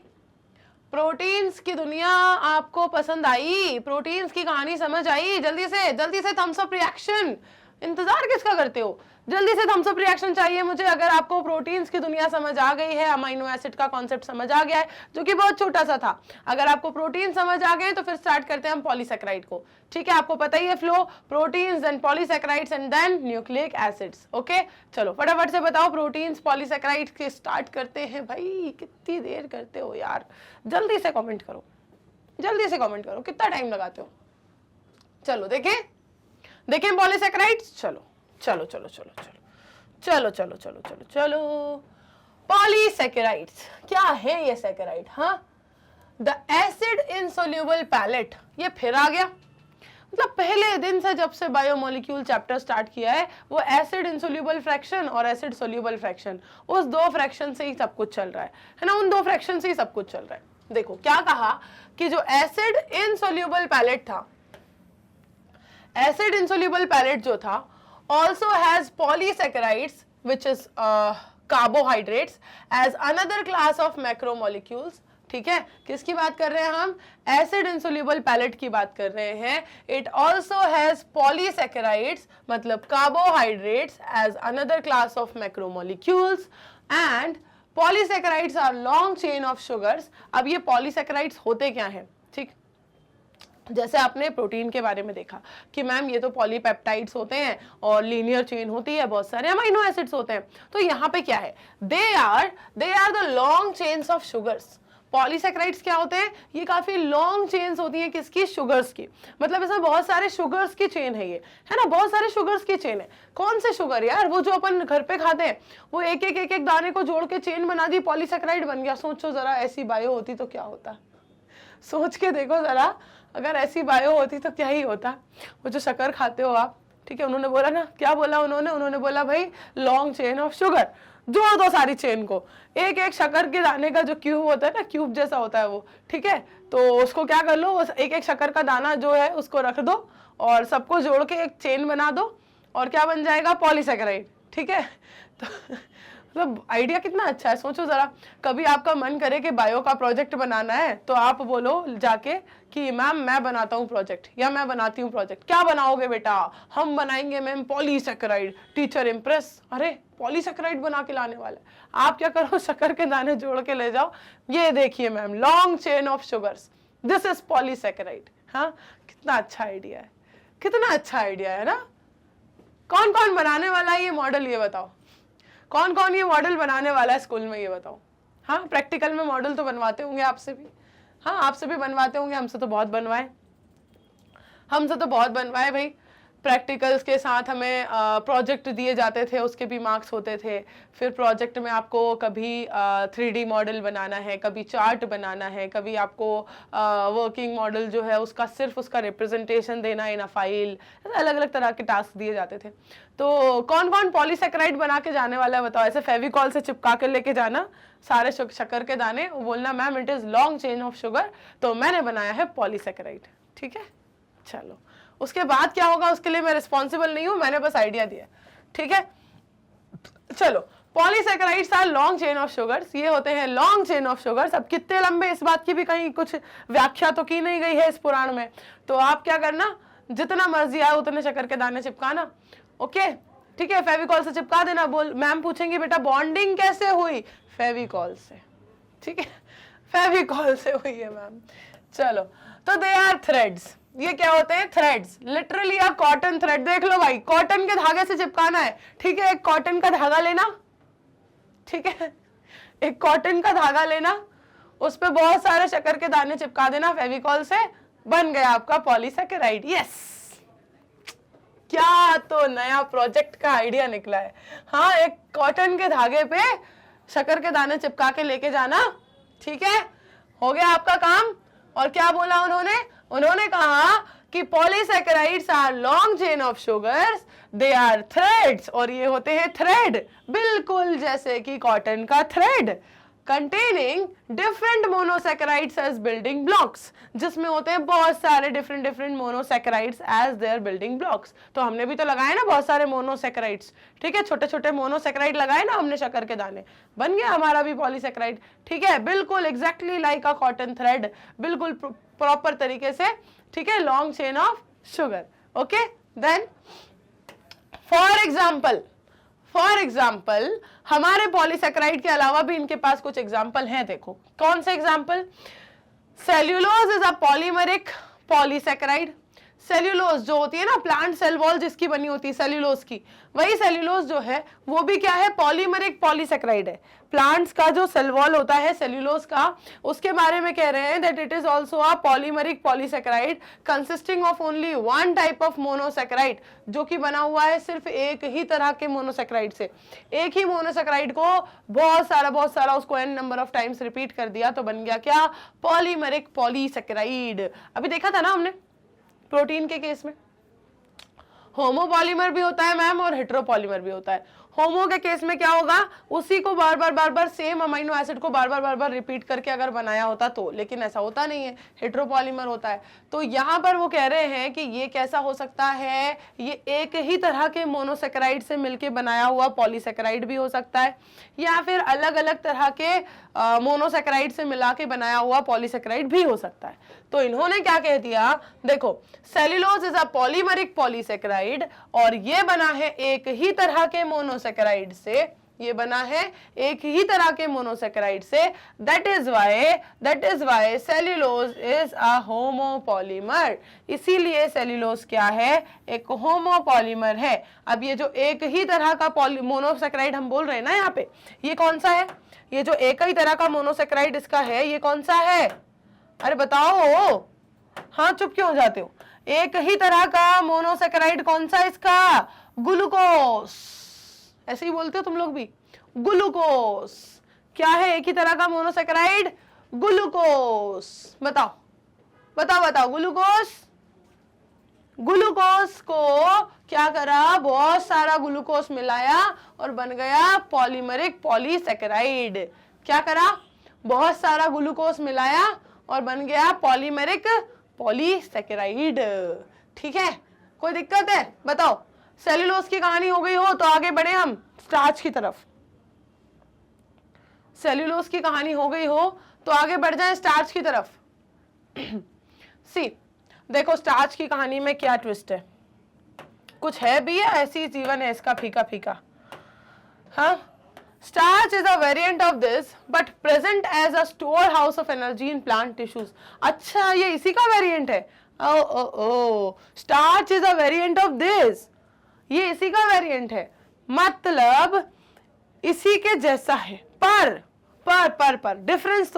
प्रोटीन्स की दुनिया आपको पसंद आई? प्रोटीन्स की कहानी समझ आई? जल्दी से थम्स अप रिएक्शन। इंतजार किसका करते हो? जल्दी से थम्स अप रिएक्शन चाहिए मुझे अगर आपको प्रोटीन्स की दुनिया समझ आ गई है, अमाइनो एसिड का कॉन्सेप्ट समझ आ गया है, जो कि बहुत छोटा सा था। अगर आपको प्रोटीन समझ आ गए तो फिर स्टार्ट करते हैं हम पॉलीसेकेराइड को। ठीक है, आपको पता ही है flow, proteins then polysaccharides and then nucleic acids. Okay, चलो फटाफट से बताओ प्रोटीन्स पॉलीसेकेराइड्स के स्टार्ट करते हैं। भाई कितनी देर करते हो यार, जल्दी से कमेंट करो, कितना टाइम लगाते हो? चलो देखें पॉलीसेकेराइड्स। चलो पॉलीसेकेराइड्स क्या है ये सेकेराइड? हाँ, द एसिड इनसोल्यूबल पैलेट, ये फिर आ गया। मतलब पहले दिन से जब से बायोमोलिक्यूल चैप्टर स्टार्ट किया है, वो एसिड इनसोल्यूबल फ्रैक्शन और एसिड सोल्यूबल फ्रैक्शन, उस दो फ्रैक्शन से ही सब कुछ चल रहा है ना? उन दो फ्रैक्शन से ही सब कुछ चल रहा है। देखो क्या कहा कि जो एसिड इनसोल्यूबल पैलेट था, एसिड इनसोल्यूबल पैलेट जो था, also has polysaccharides which is carbohydrates as another class of macromolecules। ठीक है, किसकी बात कर रहे हैं हम? एसिड इनसोल्यूबल पैलेट की बात कर रहे हैं। इट ऑल्सो हैज पॉलीसेकेराइड्स मतलब carbohydrates as another class of macromolecules and polysaccharides are long chain of sugars. अब ये पॉलीसेकेराइड्स होते क्या हैं? ठीक, जैसे आपने प्रोटीन के बारे में देखा कि मैम ये तो पॉलीपेप्टाइड्स होते हैं और लीनियर चेन होती है, बहुत सारे अमीनो एसिड्स होते हैं। तो यहाँ पे क्या है? They are the long chains of sugars. Polysaccharides क्या होते हैं? ये काफी लॉन्ग चेन्स होती हैं, किसकी? शुगर्स की। मतलब इसमें बहुत सारे शुगर्स की चेन है, ये है ना, बहुत सारे शुगर्स की चेन है। कौन से शुगर यार? वो जो अपन घर पे खाते हैं, वो एक एक दाने को जोड़ के चेन बना दी, पॉलीसेकेराइड बन गया। सोचो जरा, ऐसी बायो होती तो क्या होता? सोच के देखो जरा, अगर ऐसी बायो होती तो क्या ही होता। वो जो शक्कर खाते हो आप, ठीक है, उन्होंने बोला ना, क्या बोला उन्होंने बोला भाई लॉन्ग चेन ऑफ शुगर। जोड़ दो सारी चेन को, एक एक शक्कर के दाने का जो क्यूब होता है ना, क्यूब जैसा होता है वो, ठीक है, तो उसको क्या कर लो, एक एक शक्कर का दाना जो है उसको रख दो और सबको जोड़ के एक चेन बना दो और क्या बन जाएगा? पॉलीसेकेराइड। ठीक है, तो मतलब आइडिया कितना अच्छा है। सोचो जरा, कभी आपका मन करे कि बायो का प्रोजेक्ट बनाना है तो आप बोलो जाके कि मैम मैं बनाता हूँ प्रोजेक्ट या मैं बनाती हूँ प्रोजेक्ट। क्या बनाओगे बेटा? हम बनाएंगे मैम पॉलीसेकेराइड। टीचर इम्प्रेस, अरे पॉलीसेकेराइड बना के लाने वाला है। आप क्या करो, शक्कर के दाने जोड़ के ले जाओ, ये देखिए ma'am long chain of sugars, this is polysaccharide. हाँ, कितना अच्छा आइडिया है, कितना अच्छा आइडिया है ना। कौन कौन बनाने वाला है ये मॉडल, ये बताओ? कौन कौन ये मॉडल बनाने वाला है स्कूल में, ये बताओ? हाँ, प्रैक्टिकल में मॉडल तो बनवाते होंगे आपसे भी। हाँ, आपसे भी बनवाते होंगे, हमसे तो बहुत बनवाए भाई। प्रैक्टिकल्स के साथ हमें प्रोजेक्ट दिए जाते थे, उसके भी मार्क्स होते थे। फिर प्रोजेक्ट में आपको कभी 3D मॉडल बनाना है, कभी चार्ट बनाना है, कभी आपको वर्किंग मॉडल जो है उसका सिर्फ उसका रिप्रेजेंटेशन देना इन अ फाइल। अलग अलग तरह के टास्क दिए जाते थे। तो कौन कौन पॉलीसेकेराइड बना के जाने वाला है बताओ? ऐसे फेविकॉल से चिपका के लेके जाना सारे शक्कर के दाने, बोलना ma'am it is long chain of sugar, तो मैंने बनाया है पॉलीसेकेराइड। ठीक है, चलो उसके बाद क्या होगा उसके लिए मैं रिस्पॉन्सिबल नहीं हूं, मैंने बस आइडिया दिया। ठीक है, चलो polysaccharides are long chain of sugars, ये होते हैं लॉन्ग चेन ऑफ शुगर्स। अब कितने लंबे, इस बात की भी कहीं कुछ व्याख्या तो की नहीं गई है इस पुराण में, तो आप क्या करना, जितना मर्जी आए उतने शक्कर के दाने चिपकाना। ओके, ठीक है, फेविकॉल से चिपका देना। बोल मैम पूछेंगे बेटा बॉन्डिंग कैसे हुई? फेविकॉल से। ठीक है, फेविकॉल से हुई है मैम। चलो, तो दे आर थ्रेड्स, ये क्या होते हैं? थ्रेड्स, लिटरली अ कॉटन थ्रेड। देख लो भाई, कॉटन के धागे से चिपकाना है। ठीक है, एक कॉटन का धागा लेना, ठीक है, एक कॉटन का धागा लेना, उस पे बहुत सारे शक्कर के दाने चिपका देना फेविकॉल से, बन गया आपका पॉलीसैकेराइड। यस, क्या तो नया प्रोजेक्ट का आइडिया निकला है। हाँ, एक कॉटन के धागे पे शक्कर के दाने चिपका के लेके जाना, ठीक है, हो गया आपका काम। और क्या बोला उन्होंने? उन्होंने कहा कि polysaccharides are long chain of sugars, they are threads, और ये होते हैं थ्रेड, बिल्कुल जैसे कि कॉटन का thread, containing different monosaccharides as building blocks, जिसमें होते हैं बहुत सारे different monosaccharides as their building blocks. तो हमने भी तो लगाए ना बहुत सारे मोनोसैकेराइड्स, ठीक है, छोटे छोटे मोनोसैकेराइड लगाए ना हमने शक्कर के दाने, बन गया हमारा भी पॉलीसैकेराइड, ठीक है, बिल्कुल exactly like a cotton thread, बिल्कुल प्रॉपर तरीके से, ठीक है, long chain of sugar. Okay, then for example हमारे पॉलीसैकेराइड के अलावा भी इनके पास कुछ एग्जाम्पल हैं। देखो कौन से example? Cellulose is a polymeric polysaccharide. Cellulose जो होती है ना, प्लांट सेल वॉल जिसकी बनी होती है सेल्यूलोज की, वही सेल्यूलोज जो है वो भी क्या है? पॉलीमरिक पॉलीसैकेराइड है। प्लांट्स का जो सेल वॉल होता है सेल्यूलोज का, उसके बारे में कह रहे हैं that it is also a polymeric polysaccharide consisting of only one type of monosaccharide, जो कि बना हुआ है सिर्फ एक ही तरह के मोनोसैकेराइड से। एक ही मोनोसैकेराइड को बहुत सारा उसको n number of times repeat कर दिया तो बन गया क्या? Polymeric polysaccharide. अभी देखा था ना हमने प्रोटीन के केस में, होमोपॉलीमर भी होता है मैम और हेटेरोपॉलीमर भी होता है। होमो के केस में क्या होगा? उसी को बार बार सेम अमीनो एसिड को बार बार रिपीट करके अगर बनाया होता तो, लेकिन ऐसा होता नहीं है, हेटेरोपॉलीमर होता है। तो यहाँ पर वो कह रहे हैं कि ये कैसा हो सकता है? ये एक ही तरह के मोनोसैकेराइड से मिलके बनाया हुआ पॉलीसैकेराइड भी हो सकता है, या फिर अलग अलग तरह के मोनोसैकेराइड से मिला के बनाया हुआ पॉलीसैकेराइड भी हो सकता है। तो इन्होंने क्या कह दिया? देखो, cellulose is a polymeric polysaccharide और ये बना है एक ही तरह के मोनोसैकेराइड से, ये बना है एक ही तरह के मोनोसैकेराइड से, that is why cellulose is a homopolymer. इसीलिए सेल्यूलोज क्या है? एक होमोपॉलीमर है। अब ये जो एक ही तरह का मोनोसैकेराइड हम बोल रहे हैं ना यहाँ पे, ये कौन सा है? ये जो एक ही तरह का मोनोसैकेराइड इसका है, ये कौन सा है? अरे बताओ, हाँ चुप क्यों हो जाते हो? एक ही तरह का मोनोसैकेराइड कौन सा इसका? ग्लूकोस। ऐसे ही बोलते हो तुम लोग भी, ग्लूकोस। क्या है एक ही तरह का मोनोसैकेराइड? ग्लूकोस। बताओ ग्लूकोस को क्या करा? बहुत सारा ग्लूकोस मिलाया और बन गया पॉलीमरिक पॉलीसैकेराइड। क्या करा? बहुत सारा ग्लूकोस मिलाया और बन गया पॉलीमरिक पॉलीसैकेराइड। ठीक है, कोई दिक्कत है? बताओ। सेल्यूलोज की कहानी हो गई हो तो आगे बढ़े हम स्टार्च की तरफ। सेल्यूलोज की कहानी हो गई हो तो आगे बढ़ जाए स्टार्च की तरफ। सी देखो, स्टार्च की कहानी में क्या ट्विस्ट है? कुछ है भी है, ऐसी जीवन है इसका फीका फीका। हाँ, starch is a variant of this but present as a storehouse of energy in plant tissues। अच्छा, ये इसी का वेरिएंट है? starch is a variant of this, ये इसी का वेरिएंट है, मतलब इसी के जैसा है, पर डिफरेंस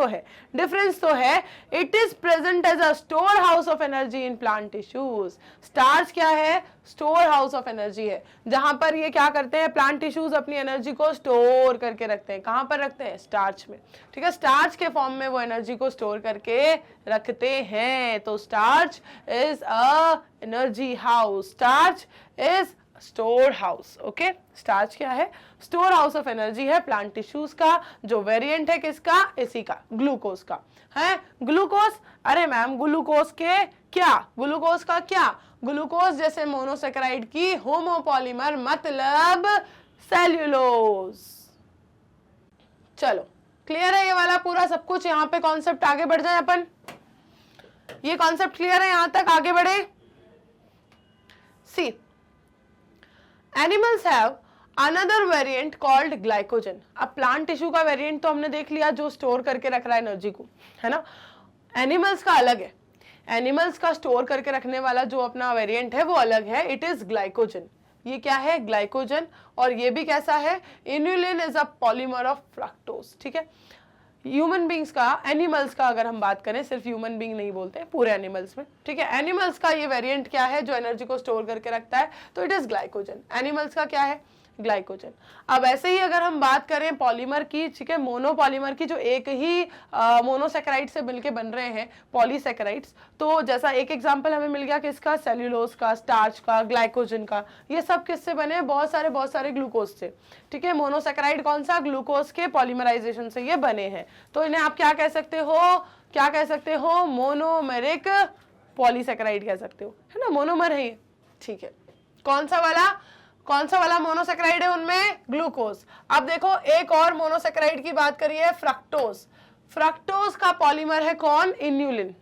तो है। It is present as a store house of energy in plant tissues. Starch क्या है? स्टोर हाउस ऑफ एनर्जी है, जहां पर ये क्या करते हैं? प्लांट टिश्यूज अपनी एनर्जी को स्टोर करके रखते हैं। कहां पर रखते हैं? स्टार्च में। ठीक है, स्टार्च के फॉर्म में वो एनर्जी को स्टोर करके रखते हैं। तो starch is a energy house, starch is store house. Okay, starch क्या है? स्टोर हाउस ऑफ एनर्जी है प्लांट टिश्यूज का, जो वेरिएंट है किसका? इसी का, ग्लूकोज का है। ग्लूकोज, अरे मैम ग्लूकोज के क्या? ग्लूकोज का क्या? ग्लूकोज जैसे मोनोसैकेराइड की होमोपॉलीमर, मतलब सेल्यूलोज। चलो क्लियर है ये वाला पूरा सब कुछ? यहाँ पे कॉन्सेप्ट आगे बढ़ जाए अपन। ये कॉन्सेप्ट क्लियर है यहां तक? आगे बढ़े। See, animals have another variant called glycogen. अब प्लांट टिश्यू का वेरिएंट तो हमने देख लिया, जो स्टोर करके रख रहा है एनर्जी को, है ना। एनिमल्स का अलग है, एनिमल्स का स्टोर करके रखने वाला जो अपना वेरिएंट है वो अलग है, इट इज ग्लाइकोजन। ये क्या है? ग्लाइकोजन। और ये भी कैसा है? Inulin is a polymer of fructose. ठीक है, ह्यूमन बींग्स का, एनिमल्स का अगर हम बात करें, सिर्फ ह्यूमन बींग नहीं बोलते हैं, पूरे एनिमल्स में, ठीक है। एनिमल्स का ये वेरिएंट क्या है जो एनर्जी को स्टोर करके रखता है, तो इट इज ग्लाइकोजन। एनिमल्स का क्या है, ग्लाइकोजन। अब ऐसे ही अगर हम बात करें पॉलीमर की, ठीक है, मोनोपॉलीमर की, जो एक ही मोनोसेकेराइड से मिलके बन रहे हैं, पॉलीसेकेराइड्स, तो जैसा एक एग्जांपल हमें मिल गया किसका, सेल्यूलोज का, स्टार्च का, ग्लाइकोजन का। ये सब किससे बने, बहुत सारे ग्लूकोज से, ठीक है। मोनोसेकेराइड कौन सा, ग्लूकोज के पॉलीमराइजेशन से ये बने हैं। तो इन्हें आप क्या कह सकते हो, क्या कह सकते हो, मोनोमेरिक पॉलीसेकेराइड कह सकते हो, है ना, मोनोमर है ये, ठीक है। कौन सा वाला मोनोसेकेराइड है उनमें, ग्लूकोज। अब देखो एक और मोनोसेकेराइड की बात करिए, फ्रक्टोज। फ्रक्टोज का पॉलीमर है कौन, इन्यूलिन।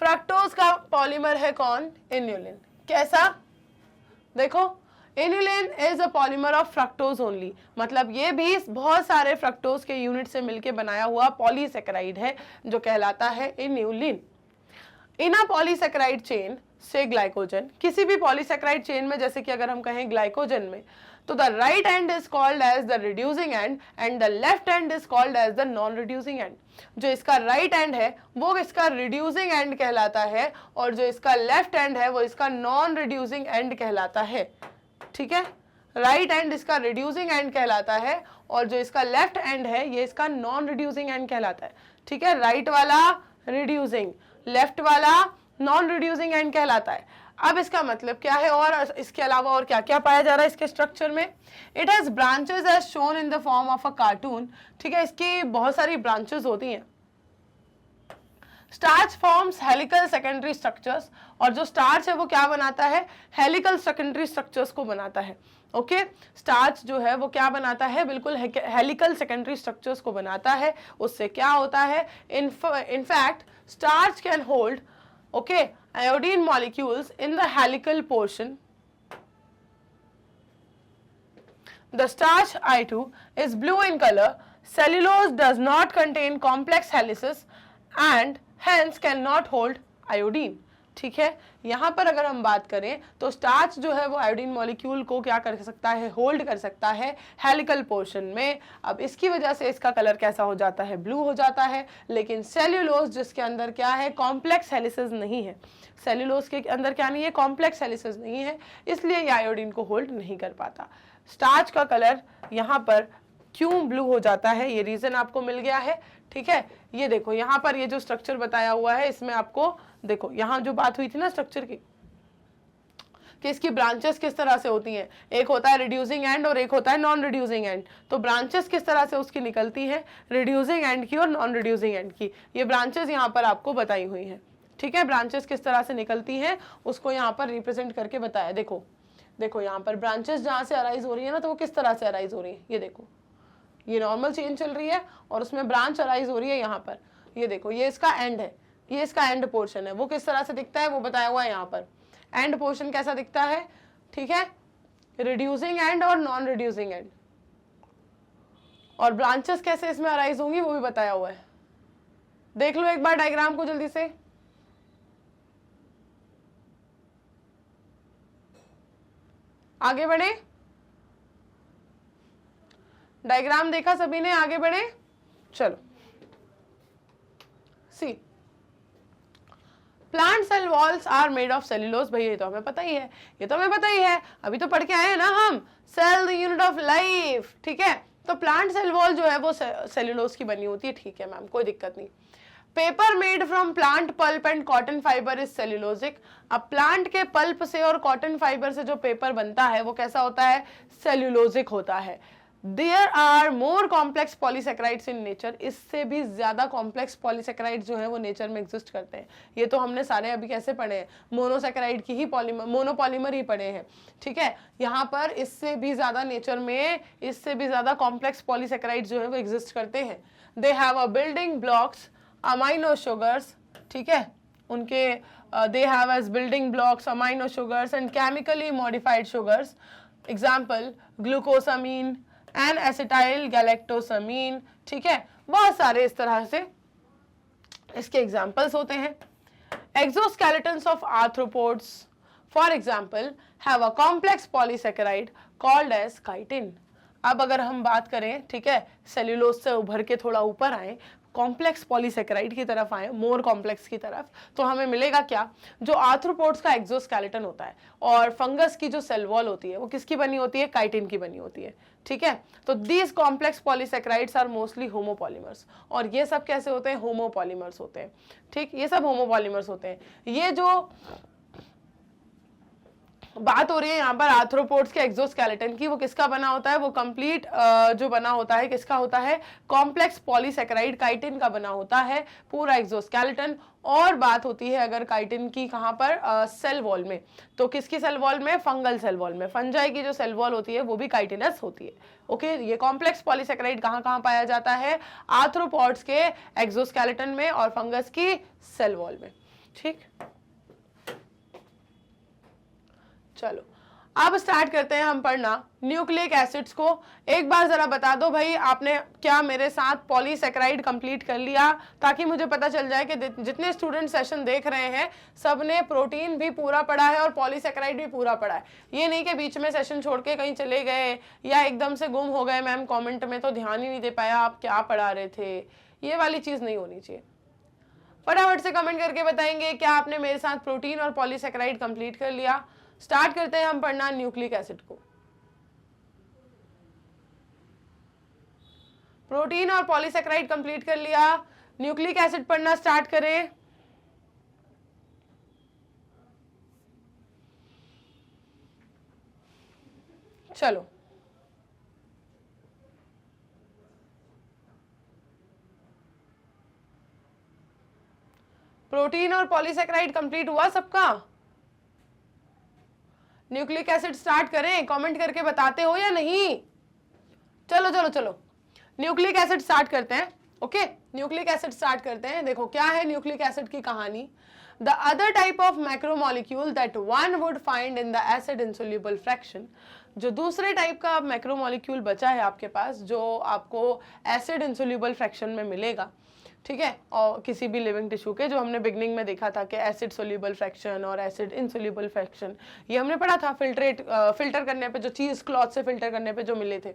फ्रक्टोज का पॉलीमर है कौन, इन्यूलिन। कैसा, देखो inulin is a polymer of fructose only, मतलब ये भी बहुत सारे फ्रक्टोज के यूनिट से मिलकर बनाया हुआ पॉलीसेकेराइड है जो कहलाता है इन्यूलिन। इन अ पॉलीसेकेराइड चेन से ग्लाइकोजन, किसी भी पॉलीसेकेराइड चेन में, जैसे कि अगर हम कहें ग्लाइकोजन में, तो the right end is called as the reducing end and the left end is called as the non reducing end. जो इसका राइट एंड है वो इसका रिड्यूसिंग एंड कहलाता है, और जो इसका लेफ्ट एंड है वो इसका नॉन रिड्यूसिंग एंड कहलाता है, ठीक है। राइट एंड इसका रिड्यूसिंग एंड कहलाता है, और जो इसका लेफ्ट एंड है ये इसका नॉन रिड्यूसिंग एंड कहलाता है, ठीक है। राइट वाला रिड्यूसिंग, लेफ्ट वाला नॉन रिड्यूसिंग एंड कहलाता है। अब इसका मतलब क्या है, और इसके अलावा और क्या क्या पाया जा रहा है इसके स्ट्रक्चर में, it has branches as shown in the form of a cartoon, ठीक है। इसकी बहुत सारी ब्रांचेस होती हैं। Starch forms helical secondary structures, और जो स्टार्च है वो क्या बनाता है, हेलिकल सेकेंडरी स्ट्रक्चर्स को बनाता है, ओके। स्टार्च जो है वो क्या बनाता है, बिल्कुल हेलिकल सेकेंडरी स्ट्रक्चर्स को बनाता है। उससे क्या होता है, in fact starch can hold, okay, iodine molecules in the helical portion. The starch I2 is blue in color. Cellulose does not contain complex helices and hence cannot hold iodine. ठीक है, यहाँ पर अगर हम बात करें तो स्टार्च जो है वो आयोडीन मॉलिक्यूल को क्या कर सकता है, होल्ड कर सकता है हेलिकल पोर्शन में। अब इसकी वजह से इसका कलर कैसा हो जाता है, ब्लू हो जाता है। लेकिन सेल्यूलोज जिसके अंदर क्या है, कॉम्प्लेक्स हेलिसेस नहीं है, सेल्यूलोज के अंदर क्या नहीं है, कॉम्प्लेक्स हेलिसेस नहीं है, इसलिए ये आयोडीन को होल्ड नहीं कर पाता। स्टार्च का कलर यहाँ पर क्यों ब्लू हो जाता है, ये रीजन आपको मिल गया है, ठीक है। ये देखो यहाँ पर ये जो स्ट्रक्चर बताया हुआ है इसमें आपको देखो, यहाँ जो बात हुई थी ना स्ट्रक्चर की, कि इसकी ब्रांचेस किस तरह से होती हैं, एक होता है रिड्यूसिंग एंड और एक होता है नॉन रिड्यूसिंग एंड। तो ब्रांचेस किस तरह से उसकी निकलती हैं, रिड्यूसिंग एंड की और नॉन रिड्यूसिंग एंड की, ये ब्रांचेस यहाँ पर आपको बताई हुई हैं, ठीक है। ब्रांचेस किस तरह से निकलती हैं उसको यहाँ पर रिप्रेजेंट करके बताया। देखो देखो यहाँ पर ब्रांचेस जहाँ से अराइज हो रही है ना, तो वो किस तरह से अराइज हो रही है, ये देखो, ये नॉर्मल चेन चल रही है और उसमें ब्रांच अराइज हो रही है यहाँ पर, ये देखो, ये इसका एंड है, ये इसका एंड पोर्शन है। वो किस तरह से दिखता है वो बताया हुआ है यहाँ पर। एंड पोर्शन कैसा दिखता है, ठीक है, रिड्यूसिंग एंड और नॉन रिड्यूसिंग एंड, और ब्रांचेस कैसे इसमें अराइज होंगी वो भी बताया हुआ है। देख लो एक बार डायग्राम को जल्दी से, आगे बढ़े, डायग्राम देखा सभी ने, आगे बढ़े, चलो। See plant cell walls are made of cellulose, भैया ये तो हमें पता ही है, ये तो हमें पता ही है, अभी तो पढ़ के आए हैं ना हम, cell the unit of life, ठीक है। तो प्लांट सेल वॉल जो है वो सेल्यूलोज की बनी होती है, ठीक है मैम, कोई दिक्कत नहीं। Paper made from plant pulp and cotton fibre is cellulosic. अब प्लांट के पल्प से और कॉटन फाइबर से जो पेपर बनता है वो कैसा होता है, सेल्यूलोजिक होता है। There are more complex polysaccharides in nature, इससे भी ज्यादा कॉम्प्लेक्स पॉलीसेकेराइड जो है वो नेचर में एग्जिस्ट करते हैं। ये तो हमने सारे अभी कैसे पढ़े हैं, मोनोसेकेराइड की ही मोनोपॉलीमर ही पढ़े हैं, ठीक है। यहाँ पर इससे भी ज्यादा नेचर में, इससे भी ज्यादा कॉम्प्लेक्स पॉलीसेकेराइड जो है वो एग्जिस्ट करते हैं। They have a building blocks amino sugars, ठीक है, उनके they have as building blocks amino sugars and chemically modified sugars, example glucosamine and acetyl galactosamine, ठीक है। बहुत सारे इस तरह से इसके एग्जाम्पल्स होते हैं। Exoskeletons of arthropods for example have a complex polysaccharide called as chitin. अब अगर हम बात करें, ठीक है, सेल्यूलोज से उभर के थोड़ा ऊपर आए, कॉम्प्लेक्स पॉलीसेकेराइड की तरफ आए, मोर कॉम्प्लेक्स की तरफ, तो हमें मिलेगा क्या, जो आर्थ्रोपोड्स का एक्सोस्केलेटन होता है और फंगस की जो सेल वॉल होती है वो किसकी बनी होती है, काइटिन की बनी होती है, ठीक है। तो these complex polysaccharides are mostly homopolymers, और ये सब कैसे होते हैं, होमोपॉलीमर्स होते हैं, ठीक, ये सब होमोपॉलीमर्स होते हैं। ये जो बात हो रही है यहाँ पर आर्थ्रोपोड्स के एक्सोस्केलेटन की, वो किसका बना होता है, वो कंप्लीट जो बना होता है किसका होता है, कॉम्प्लेक्स पॉलीसेकेराइड काइटिन का बना होता है पूरा एक्सोस्केलेटन। और बात होती है अगर काइटिन की कहाँ पर, सेल वॉल में, तो किसकी सेल वॉल में, फंगल सेल वॉल में, फंजाई की जो सेल वॉल होती है वो भी काइटिनस होती है। ओके, ये कॉम्प्लेक्स पॉलीसेकेराइड कहाँ कहाँ पाया जाता है, आर्थ्रोपोड्स के एक्सोस्केलेटन में और फंगस की सेल वॉल में, ठीक। चलो अब स्टार्ट करते हैं हम पढ़ना न्यूक्लिक एसिड्स को। एक बार जरा बता दो भाई, आपने क्या मेरे साथ पॉलीसेकेराइड कंप्लीट कर लिया, ताकि मुझे पता चल जाए कि जितने स्टूडेंट सेशन देख रहे हैं सबने प्रोटीन भी पूरा पढ़ा है और पॉलीसेकेराइड भी पूरा पढ़ा है। ये नहीं कि बीच में सेशन छोड़ के कहीं चले गए या एकदम से गुम हो गए, मैम कमेंट में तो ध्यान ही नहीं दे पाया आप क्या पढ़ा रहे थे, ये वाली चीज नहीं होनी चाहिए। फटाफट से कमेंट करके बताएंगे क्या आपने मेरे साथ प्रोटीन और पॉलीसेकेराइड कंप्लीट कर लिया। स्टार्ट करते हैं हम पढ़ना न्यूक्लिक एसिड को। प्रोटीन और पॉलीसेकेराइड कंप्लीट कर लिया, न्यूक्लिक एसिड पढ़ना स्टार्ट करें। चलो प्रोटीन और पॉलीसेकेराइड कंप्लीट हुआ सबका, न्यूक्लिक एसिड स्टार्ट करें, कमेंट करके बताते हो या नहीं। चलो चलो चलो न्यूक्लिक एसिड स्टार्ट करते हैं। ओके, न्यूक्लिक एसिड स्टार्ट करते हैं। देखो क्या है न्यूक्लिक एसिड की कहानी। The other type of macromolecule that one would find in the acid insoluble fraction, जो दूसरे टाइप का मैक्रोमोलिक्यूल बचा है आपके पास जो आपको एसिड इनसोल्यूबल फ्रैक्शन में मिलेगा, ठीक है, और किसी भी लिविंग टिश्यू के, जो हमने बिगनिंग में देखा था कि एसिड सोल्यूबल फ्रैक्शन और एसिड इनसोल्यूबल फ्रैक्शन, ये हमने पढ़ा था फिल्टर करने पे, जो चीज क्लॉथ से फिल्टर करने पे जो मिले थे।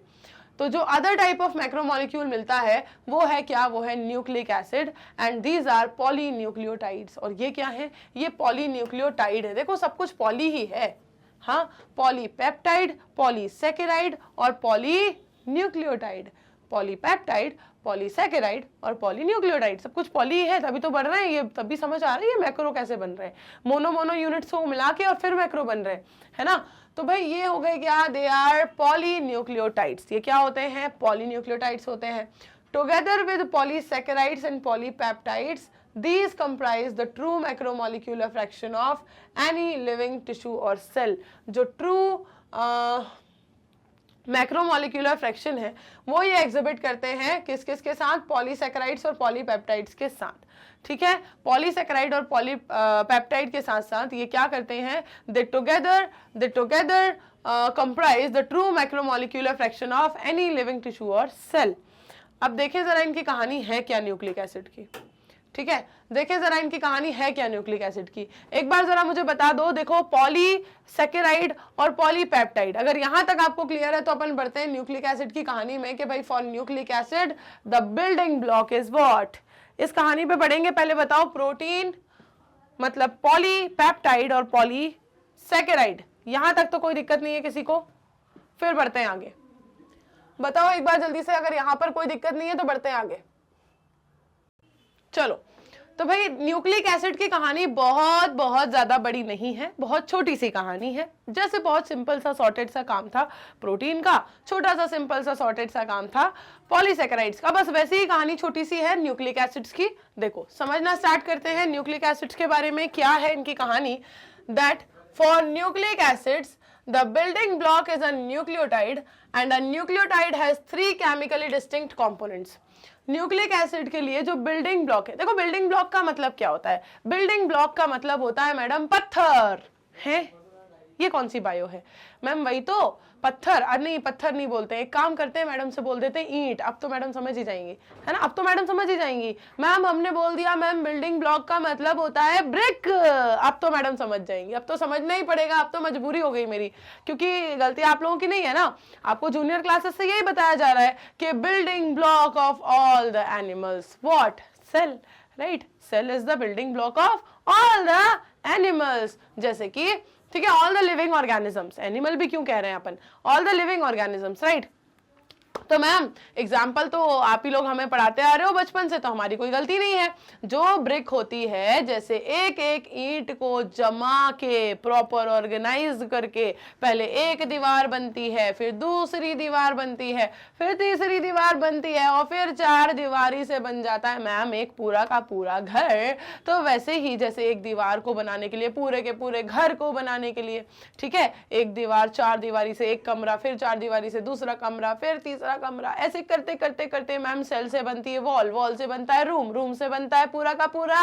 तो जो अदर टाइप ऑफ मैक्रोमोलिक्यूल मिलता है वो है क्या, वो है nucleic acid, and these are polynucleotides. और ये क्या है, ये पॉलीन्यूक्लियोटाइड है। देखो सब कुछ पॉली ही है, हाँ, पॉलीपेप्टाइड, पॉलीसेकेराइड और पॉलीन्यूक्लियोटाइड। पॉलीपेप्टाइड, पॉलीसेकेराइड और पॉलीन्यूक्लियोटाइड, सब कुछ पॉली है, तभी तो बन रहे हैं ये, तभी समझ आ रही है मैक्रो कैसे बन रहे हैं, मोनो मोनो यूनिट्स को मिला के और फिर मैक्रो बन रहे हैं, है ना। तो भाई ये हो गए क्या, दे आर पॉलीन्यूक्लियोटाइड्स। ये क्या होते हैं, पॉलीन्यूक्लियोटाइड्स होते हैं। Together with polysaccharides and polypeptides, these comprise the true macromolecular fraction of any living tissue or cell। जो true मैक्रोमोलिक्यूलर फ्रैक्शन है वो ये एग्जिबिट करते हैं किस किस के साथ, पॉलीसेकेराइड्स और पॉलीपेप्टाइड्स के साथ, ठीक है। पॉलीसेकेराइड और पॉलीपेप्टाइड के साथ साथ ये क्या करते हैं, they together comprise the true macromolecular fraction of any living tissue और सेल। अब देखें जरा इनकी कहानी है क्या न्यूक्लिक एसिड की, ठीक है, देखें जरा इनकी कहानी है क्या न्यूक्लिक एसिड की। एक बार जरा मुझे बता दो, देखो पॉलीसेकेराइड और पॉलीपेप्टाइड, अगर यहां तक आपको क्लियर है तो अपन बढ़ते हैं न्यूक्लिक एसिड की कहानी में कि भाई for nucleic acid the building block is what. इस कहानी पे पढ़ेंगे, पहले बताओ प्रोटीन मतलब पॉलीपेप्टाइड और पॉलीसेकेराइड, यहां तक तो कोई दिक्कत नहीं है किसी को, फिर बढ़ते हैं आगे। बताओ एक बार जल्दी से, अगर यहां पर कोई दिक्कत नहीं है तो बढ़ते हैं आगे। चलो, तो भाई न्यूक्लिक एसिड की कहानी बहुत बहुत ज्यादा बड़ी नहीं है, बहुत छोटी सी कहानी है। जैसे बहुत सिंपल सा सॉर्टेड सा काम था प्रोटीन का, छोटा सा सिंपल सा सॉर्टेड सा काम था पॉलीसेकेराइड्स का, बस वैसे ही कहानी छोटी सी है न्यूक्लिक एसिड्स की। देखो समझना स्टार्ट करते हैं न्यूक्लिक एसिड्स के बारे में, क्या है इनकी कहानी। That for nucleic acids the building block is a nucleotide and a nucleotide has 3 chemically distinct components। Nucleic acid के लिए जो बिल्डिंग ब्लॉक है, देखो बिल्डिंग ब्लॉक का मतलब क्या होता है, बिल्डिंग ब्लॉक का मतलब होता है मैडम पत्थर है, ये कौन सी बायो है? मैम वही तो, पत्थर। नहीं, पत्थर नहीं बोलते, एक काम करते हैं मैडम से बोल देते हैं ईंट। अब तो मैडम समझ ही जाएंगी, है ना, अब तो मैडम समझ ही जाएंगी। मैम हमने बोल दिया मैम बिल्डिंग ब्लॉक का मतलब होता है ब्रिक। अब तो मैडम समझ जाएंगी, अब तो समझना ही पड़ेगा, अब तो मजबूरी हो गई मेरी, क्योंकि गलती आप लोगों की नहीं है ना। आपको जूनियर क्लासेस से यही बताया जा रहा है कि building block of all the animals, what? Cell, right? Cell is the building block of all the animals. जैसे कि ठीक है, all the living organisms, animal भी क्यों कह रहे हैं अपन, all the living organisms, right? तो मैम एग्जाम्पल तो आप ही लोग हमें पढ़ाते आ रहे हो बचपन से, तो हमारी कोई गलती नहीं है। जो ब्रिक होती है, जैसे एक एक ईंट को जमा के प्रॉपर ऑर्गेनाइज करके पहले एक दीवार बनती है, फिर दूसरी दीवार बनती है, फिर तीसरी दीवार बनती है, और फिर 4 दीवारी से बन जाता है मैम एक पूरा का पूरा घर। तो वैसे ही जैसे एक दीवार को बनाने के लिए, पूरे के पूरे घर को बनाने के लिए, ठीक है, एक दीवार, 4 दीवारी से एक कमरा, फिर 4 दीवारी से दूसरा कमरा, फिर तीसरा कमरा, ऐसे करते करते करते मैम सेल से बनती है वॉल, वॉल से बनता है रूम, रूम से बनता है पूरा का पूरा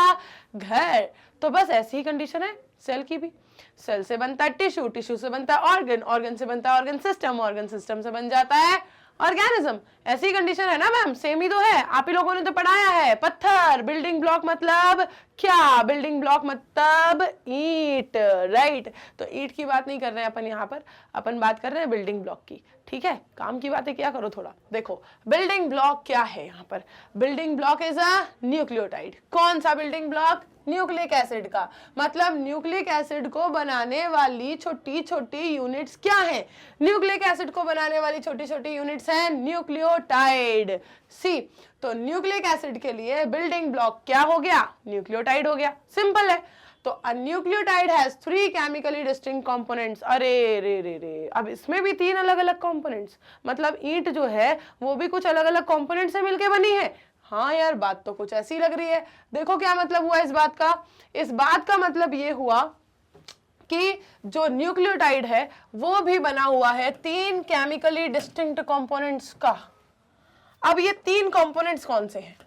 घर। तो बस ऐसी ही कंडीशन है सेल की भी। सेल से बनता है टिश्यू, टिश्यू से बनता है ऑर्गन, ऑर्गन से बनता है ऑर्गन सिस्टम, ऑर्गन सिस्टम से बन जाता है ऑर्गेनिज्म। ऐसी कंडीशन है ना मैम, सेम ही तो है, आप ही लोगों ने तो पढ़ाया है। पत्थर, बिल्डिंग ब्लॉक मतलब क्या? बिल्डिंग ब्लॉक मतलब ईंट, राइट? तो ईंट की बात नहीं कर रहे हैं अपन यहाँ पर, अपन बात कर रहे हैं बिल्डिंग ब्लॉक की, ठीक है? काम की बातें क्या करो थोड़ा। देखो बिल्डिंग ब्लॉक क्या है यहाँ पर, building block is a nucleotide. कौन सा बिल्डिंग ब्लॉक? न्यूक्लिक एसिड का। मतलब न्यूक्लिक एसिड को बनाने वाली छोटी छोटी यूनिट्स क्या हैं? न्यूक्लिक एसिड को बनाने वाली छोटी छोटी यूनिट्स हैं न्यूक्लियोटाइड। सी, तो न्यूक्लिक एसिड के लिए बिल्डिंग ब्लॉक क्या हो गया? न्यूक्लियोटाइड हो गया। सिंपल है। तो अ nucleotide has 3 chemically distinct components. अरे रे रे रे, अब इसमें भी 3 अलग अलग कंपोनेंट्स, मतलब ईंट जो है वो भी कुछ अलग अलग कंपोनेंट से मिलके बनी है। हाँ यार, बात तो कुछ ऐसी लग रही है। देखो क्या मतलब हुआ इस बात का? इस बात का मतलब ये हुआ कि जो न्यूक्लियोटाइड है वो भी बना हुआ है 3 केमिकली डिस्टिंक्ट कंपोनेंट्स का। अब ये 3 कंपोनेंट्स कौन से हैं?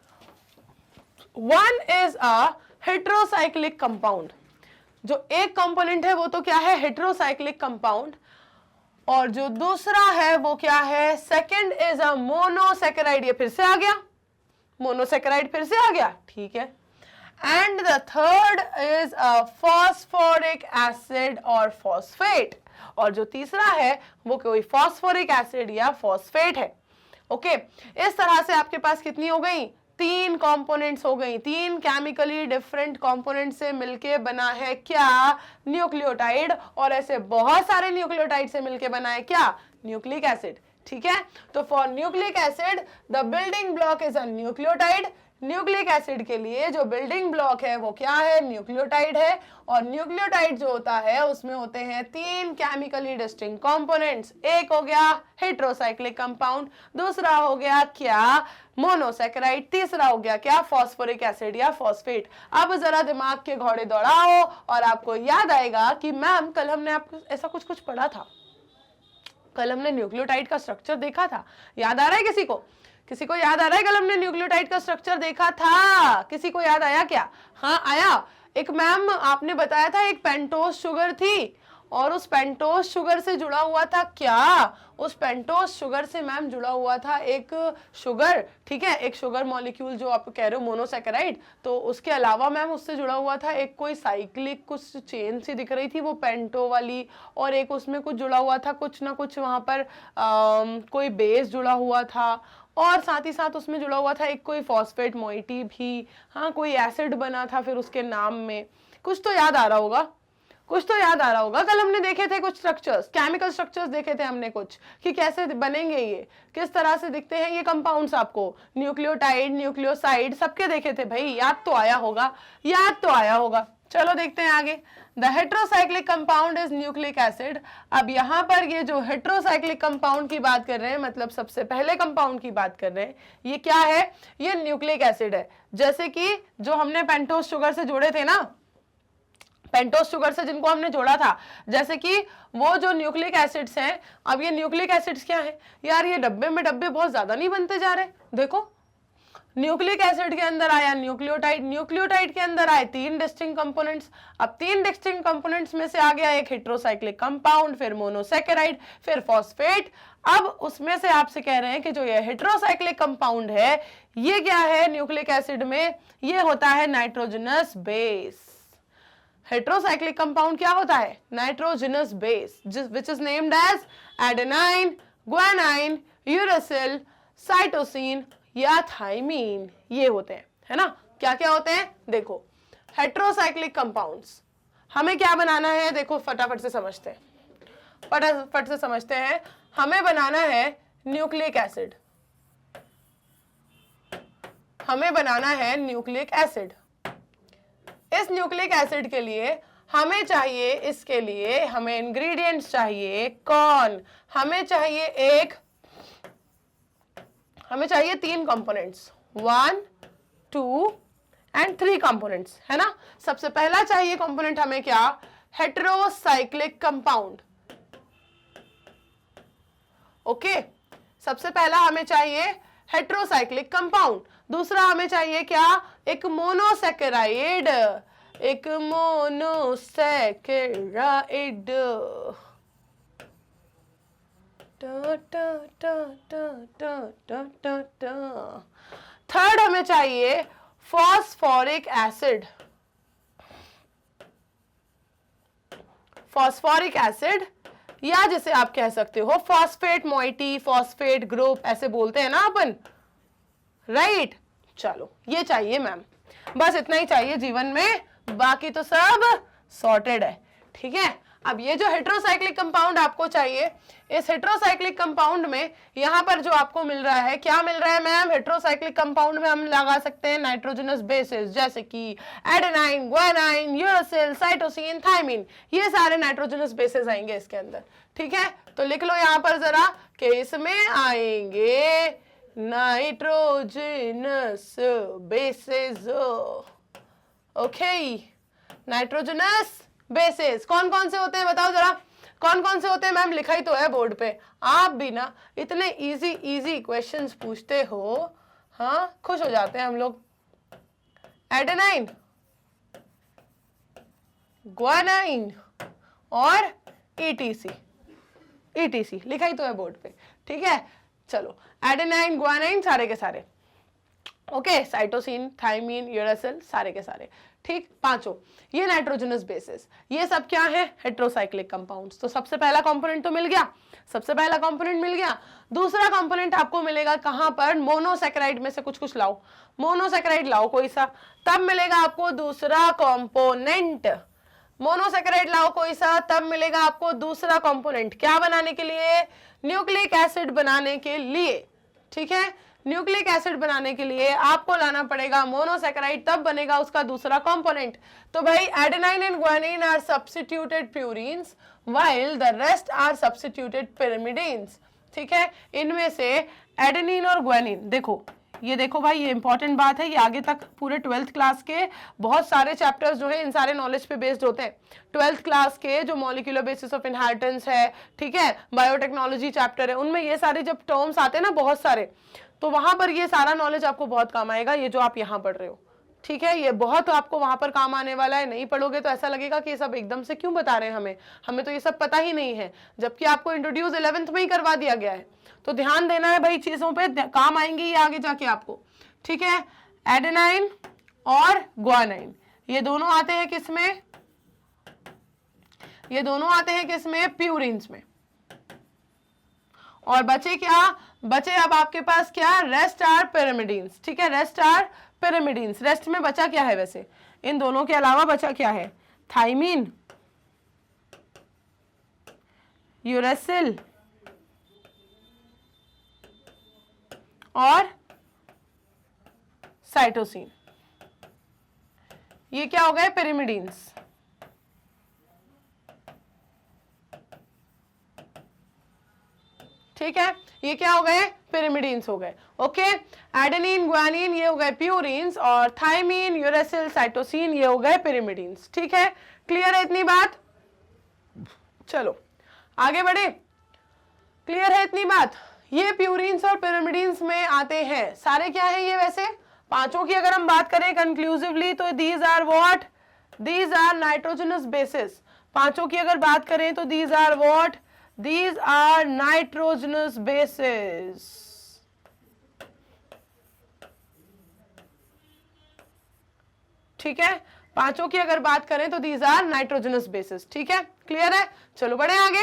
One is a heterocyclic compound. जो एक कंपोनेंट है वो तो क्या है? Heterocyclic compound. और जो दूसरा है वो क्या है? Second is a monosaccharide. ये फिर से आ गया, मोनोसैकेराइड फिर से आ गया, ठीक है। And the third is a phosphoric acid और फॉस्फेट। और जो तीसरा है वो कोई फॉस्फोरिक एसिड या फॉस्फेट है। ओके, इस तरह से आपके पास कितनी हो गई? 3 कंपोनेंट्स हो गई। 3 केमिकली डिफरेंट कंपोनेंट से मिलके बना है क्या? न्यूक्लियोटाइड। और ऐसे बहुत सारे न्यूक्लियोटाइड से मिलके बना है क्या? न्यूक्लिक एसिड, ठीक है। तो for nucleic acid the building block is a nucleotide. Nucleic acid के लिए जो बिल्डिंग ब्लॉक है वो क्या है? न्यूक्लियोटाइड है। और न्यूक्लियोटाइड जो होता है उसमें होते हैं 3 केमिकली डिस्टिंक्ट कंपोनेंट्स। एक हो गया हेट्रोसाइक्लिक कंपाउंड, दूसरा हो गया क्या? मोनोसैकेराइड, तीसरा हो गया क्या? फॉस्फोरिक एसिड या फॉस्फेट। अब जरा दिमाग के घोड़े दौड़ाओ और आपको याद आएगा कि मैम कल हमने आपको ऐसा कुछ कुछ पढ़ा था, कल हमने न्यूक्लियोटाइड का स्ट्रक्चर देखा था। याद आ रहा है किसी को? किसी को याद आ रहा है कल हमने न्यूक्लियोटाइड का स्ट्रक्चर देखा था? किसी को याद आया क्या? हाँ आया। एक मैम आपने बताया था एक पेंटोज शुगर थी और उस पेंटोज शुगर से जुड़ा हुआ था क्या? उस पेंटोज शुगर से मैम जुड़ा हुआ था एक शुगर, ठीक है, एक शुगर मॉलिक्यूल जो आप कह रहे हो मोनोसैकेराइड। तो उसके अलावा मैम उससे जुड़ा हुआ था एक कोई साइक्लिक कुछ चेन सी दिख रही थी वो पेंटो वाली, और एक उसमें कुछ जुड़ा हुआ था कुछ ना कुछ वहां पर कोई बेस जुड़ा हुआ था, और साथ ही साथ उसमें जुड़ा हुआ था एक कोई फॉस्फेट मोइटी भी। हाँ, कोई एसिड बना था फिर उसके नाम में। कुछ तो याद आ रहा होगा, कुछ तो याद आ रहा होगा। कल हमने देखे थे कुछ स्ट्रक्चर्स, केमिकल स्ट्रक्चर्स देखे थे हमने कुछ, कि कैसे बनेंगे ये, किस तरह से दिखते हैं ये कंपाउंड्स। आपको न्यूक्लियोटाइड, न्यूक्लियोसाइड सबके देखे थे भाई, याद तो आया होगा, याद तो आया होगा। चलो देखते हैं आगे। The heterocyclic compound is nucleic acid. अब यहाँ पर ये जो हेट्रोसाइक्लिक कंपाउंड की बात कर रहे हैं, मतलब सबसे पहले कंपाउंड की बात कर रहे हैं, ये क्या है? ये न्यूक्लिक एसिड है। जैसे कि जो हमने पेंटोज शुगर से जोड़े थे ना, पेंटोज शुगर से जिनको हमने जोड़ा था, जैसे कि वो जो न्यूक्लिक एसिड्स हैं। अब ये न्यूक्लिक एसिड्स क्या है यार? ये डब्बे में डब्बे बहुत ज्यादा नहीं बनते जा रहे। देखो न्यूक्लिक एसिड के अंदर आया न्यूक्लियोटाइड, न्यूक्लियोटाइड के अंदर आए 3 डिस्टिंक्ट कंपोनेंट्स। अब 3 डिस्टिंक्ट कंपोनेंट्स में से आ गया एक हेट्रोसाइक्लिक कंपाउंड, फिर मोनोसैकेराइड, फिर फॉस्फेट। अब उसमें से आपसे कह रहे हैं कि जो ये हेट्रोसाइक्लिक कंपाउंड है ये क्या है न्यूक्लिक एसिड में, ये होता है नाइट्रोजनस बेस। हेट्रोसाइक्लिक कंपाउंड क्या होता है? Nitrogenous base, which is named as adenine, guanine, uracil, cytosine या थाइमीन, ये होते हैं, है ना। क्या क्या होते हैं देखो, हेट्रोसाइक्लिक कंपाउंड्स हमें क्या बनाना है, देखो फटाफट से समझते हैं, फटाफट से समझते हैं। हमें बनाना है न्यूक्लिक एसिड, हमें बनाना है न्यूक्लिक एसिड। इस न्यूक्लिक एसिड के लिए हमें चाहिए, इसके लिए हमें इंग्रेडिएंट्स चाहिए कौन, हमें चाहिए 3 कंपोनेंट्स, 1, 2 एंड 3 कंपोनेंट्स, है ना। सबसे पहला चाहिए कंपोनेंट हमें क्या, हेट्रोसाइक्लिक कंपाउंड। ओके, सबसे पहला हमें चाहिए हेट्रोसाइक्लिक कंपाउंड। दूसरा हमें चाहिए क्या, एक मोनोसैकेराइड, एक मोनोसैकेराइड। थर्ड हमें चाहिए फॉस्फोरिक एसिड, फॉस्फोरिक एसिड या जिसे आप कह सकते हो फॉस्फेट मोइटी, फॉस्फेट ग्रुप ऐसे बोलते हैं ना अपन, राइट। चलो ये चाहिए मैम, बस इतना ही चाहिए जीवन में, बाकी तो सब सॉर्टेड है, ठीक है। अब ये जो हेट्रोसाइक्लिक कंपाउंड आपको चाहिए, इस हेट्रोसाइक्लिक कंपाउंड में यहां पर जो आपको मिल रहा है, क्या मिल रहा है मैम, हेट्रोसाइक्लिक कंपाउंड में हम लगा सकते हैं नाइट्रोजनस बेसिस, जैसे कि adenine, guanine, uracil, cytosine, thymine, ये सारे नाइट्रोजनस बेसिस आएंगे इसके अंदर, ठीक है। तो लिख लो यहां पर जरा कि इसमें आएंगे nitrogenous bases. Okay, nitrogenous bases कौन कौन से होते हैं बताओ जरा, कौन कौन से होते हैं मैम, लिखा ही तो है बोर्ड पे। आप भी ना इतने इजी इजी क्वेश्चंस पूछते हो, हाँ खुश हो जाते हैं हम लोग। एडेनाइन, ग्वानाइन और ईटीसी, ईटीसी लिखा ही तो है बोर्ड पे, ठीक है। चलो एडेनाइन, ग्वानाइन सारे के सारे, ओके, साइटोसिन, थाइमीन, यूरासिल सारे के सारे, ठीक, पांचों ये नाइट्रोजनस बेसिस, ये सब क्या है, हेट्रोसाइक्लिक कंपाउंड्स। तो सबसे पहला कंपोनेंट तो मिल गया, सबसे पहला कंपोनेंट मिल गया। दूसरा कंपोनेंट आपको मिलेगा कहां पर, मोनोसैकेराइड में से कुछ लाओ, मोनोसैकेराइड लाओ कोई सा, तब मिलेगा आपको दूसरा कंपोनेंट। मोनोसैकेराइड लाओ कोई सा, तब मिलेगा आपको दूसरा कंपोनेंट, क्या बनाने के लिए, न्यूक्लिक एसिड बनाने के लिए, ठीक है। न्यूक्लिक एसिड बनाने के लिए आपको लाना पड़ेगा मोनोसैकेराइड, तब बनेगा उसका दूसरा कंपोनेंट। तो भाई adenine and guanine are substituted purines while the rest are substituted pyrimidines, ठीक है। इनमें से एडेनिन और ग्वानिन, देखो ये देखो भाई, ये इंपॉर्टेंट बात है, ये आगे तक पूरे 12th क्लास के बहुत सारे चैप्टर्स जो है इन सारे नॉलेज पे बेस्ड होते हैं। 12th क्लास के जो मॉलिक्यूलर बेसिस ऑफ इनहेरिटेंस है, ठीक है, बायोटेक्नोलॉजी चैप्टर है, उनमें ये सारे जब टर्म्स आते हैं ना बहुत सारे, तो वहां पर ये सारा नॉलेज आपको बहुत काम आएगा, ये जो आप यहाँ पढ़ रहे हो, ठीक है, ये बहुत आपको वहां पर काम आने वाला है। नहीं पढ़ोगे तो ऐसा लगेगा कि ये सब एकदम से क्यों बता रहे हैं हमें तो ये सब पता ही नहीं है, जबकि आपको इंट्रोड्यूस 11th में ही करवा दिया गया है। तो ध्यान देना है भाई, चीजों पे काम आएंगी ये आगे जाके आपको, ठीक है। एडेनाइन और ग्वानाइन ये दोनों आते हैं किसमें, ये दोनों आते हैं किसमें, प्यूरिन्स में। और बचे क्या, बचे अब आपके पास क्या, रेस्ट आर पिरिमिडीन्स, ठीक है, रेस्ट आर पिरिमिडीन्स। रेस्ट में बचा क्या है वैसे, इन दोनों के अलावा बचा क्या है, थाइमीन, यूरासिल और साइटोसिन, ये क्या हो गए, पिरिमिडीन्स, ठीक है, ये क्या हो गए, पिरिमिडीन्स हो गए। ओके, एडेनिन, ग्वानिन ये हो गए प्यूरिन्स, और थाइमीन, यूरासिल, साइटोसिन ये हो गए पिरिमिडीन्स, ठीक है। क्लियर है इतनी बात, चलो आगे बढ़े, क्लियर है इतनी बात। ये प्यूरिन्स और पिरिमिडीन्स में आते हैं सारे, क्या है ये वैसे, पांचों की अगर हम बात करें कंक्लूसिवली तो these are what, these are nitrogenous bases. पांचों की अगर बात करें तो these are what, these are nitrogenous bases. ठीक है, पांचों की अगर बात करें तो दीज आर नाइट्रोजनस बेसिस। ठीक है, क्लियर है? चलो बढ़े आगे,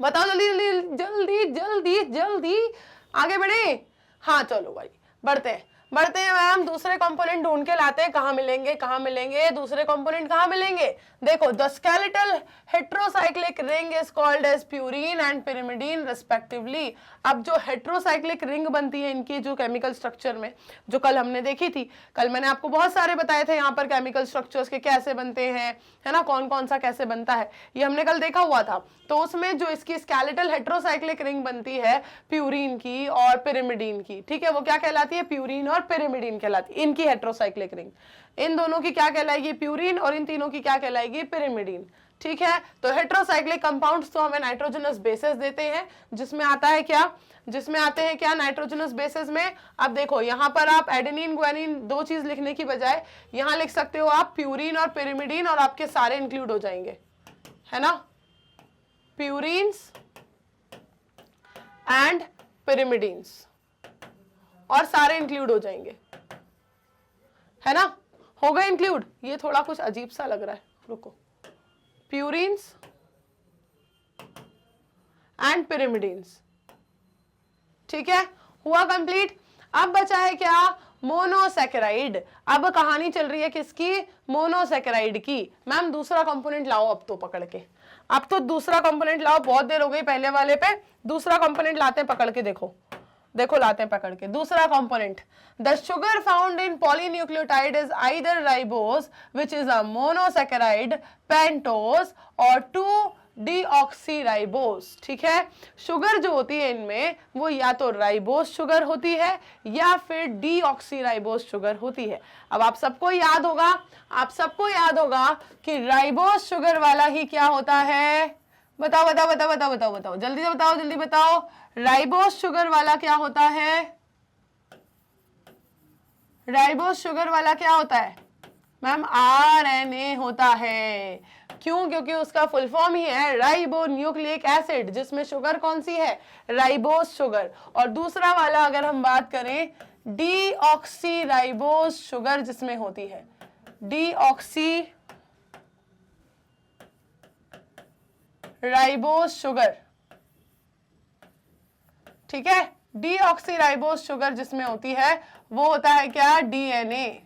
बताओ जल्दी जल्दी जल्दी जल्दी जल्दी आगे बढ़े। हाँ चलो भाई बढ़ते हैं बढ़ते हैं मैम। दूसरे कंपोनेंट ढूंढ के लाते हैं, कहाँ मिलेंगे कहाँ मिलेंगे, दूसरे कंपोनेंट कहाँ मिलेंगे। देखो the skeletal heterocyclic ring is called as purine and pyrimidine respectively. अब जो हेट्रोसाइक्लिक रिंग बनती है इनकी जो केमिकल स्ट्रक्चर में, जो कल हमने देखी थी, कल मैंने आपको बहुत सारे बताए थे यहाँ पर केमिकल स्ट्रक्चर्स के कैसे बनते हैं, है ना, कौन कौन सा कैसे बनता है, ये हमने कल देखा हुआ था। तो उसमें जो इसकी स्केलेटल हेट्रोसाइक्लिक रिंग बनती है प्यूरीन की और पिरिमिडीन की, ठीक है, वो क्या कहलाती है, प्यूरीन और पिरिमिडीन कहलाती है। इनकी हेट्रोसाइक्लिक रिंग, इन दोनों की क्या कहलाएगी, प्यूरीन, और इन तीनों की क्या कहलाएगी, पिरिमिडीन। ठीक है, तो हेट्रोसाइक्लिक कंपाउंड्स तो हमें नाइट्रोजनस बेसिस देते हैं, जिसमें आता है क्या, जिसमें आते हैं क्या नाइट्रोजनस बेसिस में। अब देखो यहाँ पर आप एडेनिन ग्वानिन दो चीज लिखने की बजाय यहाँ लिख सकते हो आप प्यूरीन और पिरिमिडीन, और आपके सारे इंक्लूड हो जाएंगे, है ना, प्यूरीन्स एंड पिरिमिडीन्स, और सारे इंक्लूड हो जाएंगे, है ना, हो गए इंक्लूड। ये थोड़ा कुछ अजीब सा लग रहा है, रुको, प्यूरीन्स एंड पिरिमिडीन्स। ठीक है, हुआ कंप्लीट। अब बचा है क्या, मोनोसैकेराइड। अब कहानी चल रही है किसकी, मोनोसैकेराइड की। मैम दूसरा कंपोनेंट लाओ अब तो पकड़ के, अब तो दूसरा कंपोनेंट लाओ, बहुत देर हो गई पहले वाले पे, दूसरा कंपोनेंट लाते हैं पकड़ के, देखो देखो लाते हैं पकड़ के दूसरा component. The sugar found in polynucleotide is either ribose which is a monosaccharide, pentose और 2-डीऑक्सीराइबोज। ठीक है, शुगर जो होती है इनमें वो या तो राइबोज शुगर होती है या फिर डीऑक्सीराइबोज शुगर होती है। अब आप सबको याद होगा, आप सबको याद होगा कि राइबोज शुगर वाला ही क्या होता है, बताओ बताओ बताओ बताओ बताओ बताओ जल्दी से बताओ, जल्दी बताओ, राइबोज शुगर वाला क्या होता है, राइबोज शुगर वाला क्या होता है मैम, आरएनए होता है। क्यों, क्योंकि उसका फुल फॉर्म ही है राइबो न्यूक्लिक एसिड, जिसमें शुगर कौन सी है, राइबोज शुगर। और दूसरा वाला अगर हम बात करें डीऑक्सीराइबोज शुगर, जिसमें होती है डीऑक्सीराइबोज शुगर। ठीक है, डीऑक्सीराइबोज शुगर जिसमें होती है वो होता है क्या, डीएनए।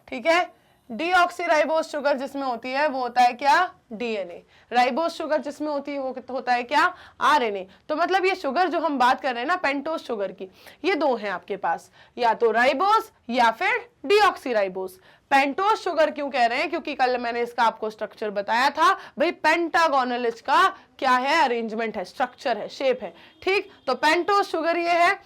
ठीक है, डीऑक्सीराइबोज शुगर जिसमें होती है वो होता है क्या, डीएनए। राइबोज शुगर जिसमें होती है वो होता है क्या, आरएनए। तो मतलब ये शुगर जो हम बात कर रहे हैं ना पेंटोज शुगर की, ये दो हैं आपके पास, या तो राइबोज या फिर डीऑक्सीराइबोज। पेंटोज शुगर क्यों कह रहे हैं, क्योंकि कल मैंने इसका आपको स्ट्रक्चर बताया था भाई, पेंटागोनल इसका क्या है, अरेंजमेंट है, स्ट्रक्चर है, शेप है। ठीक, तो पेंटोज शुगर ये है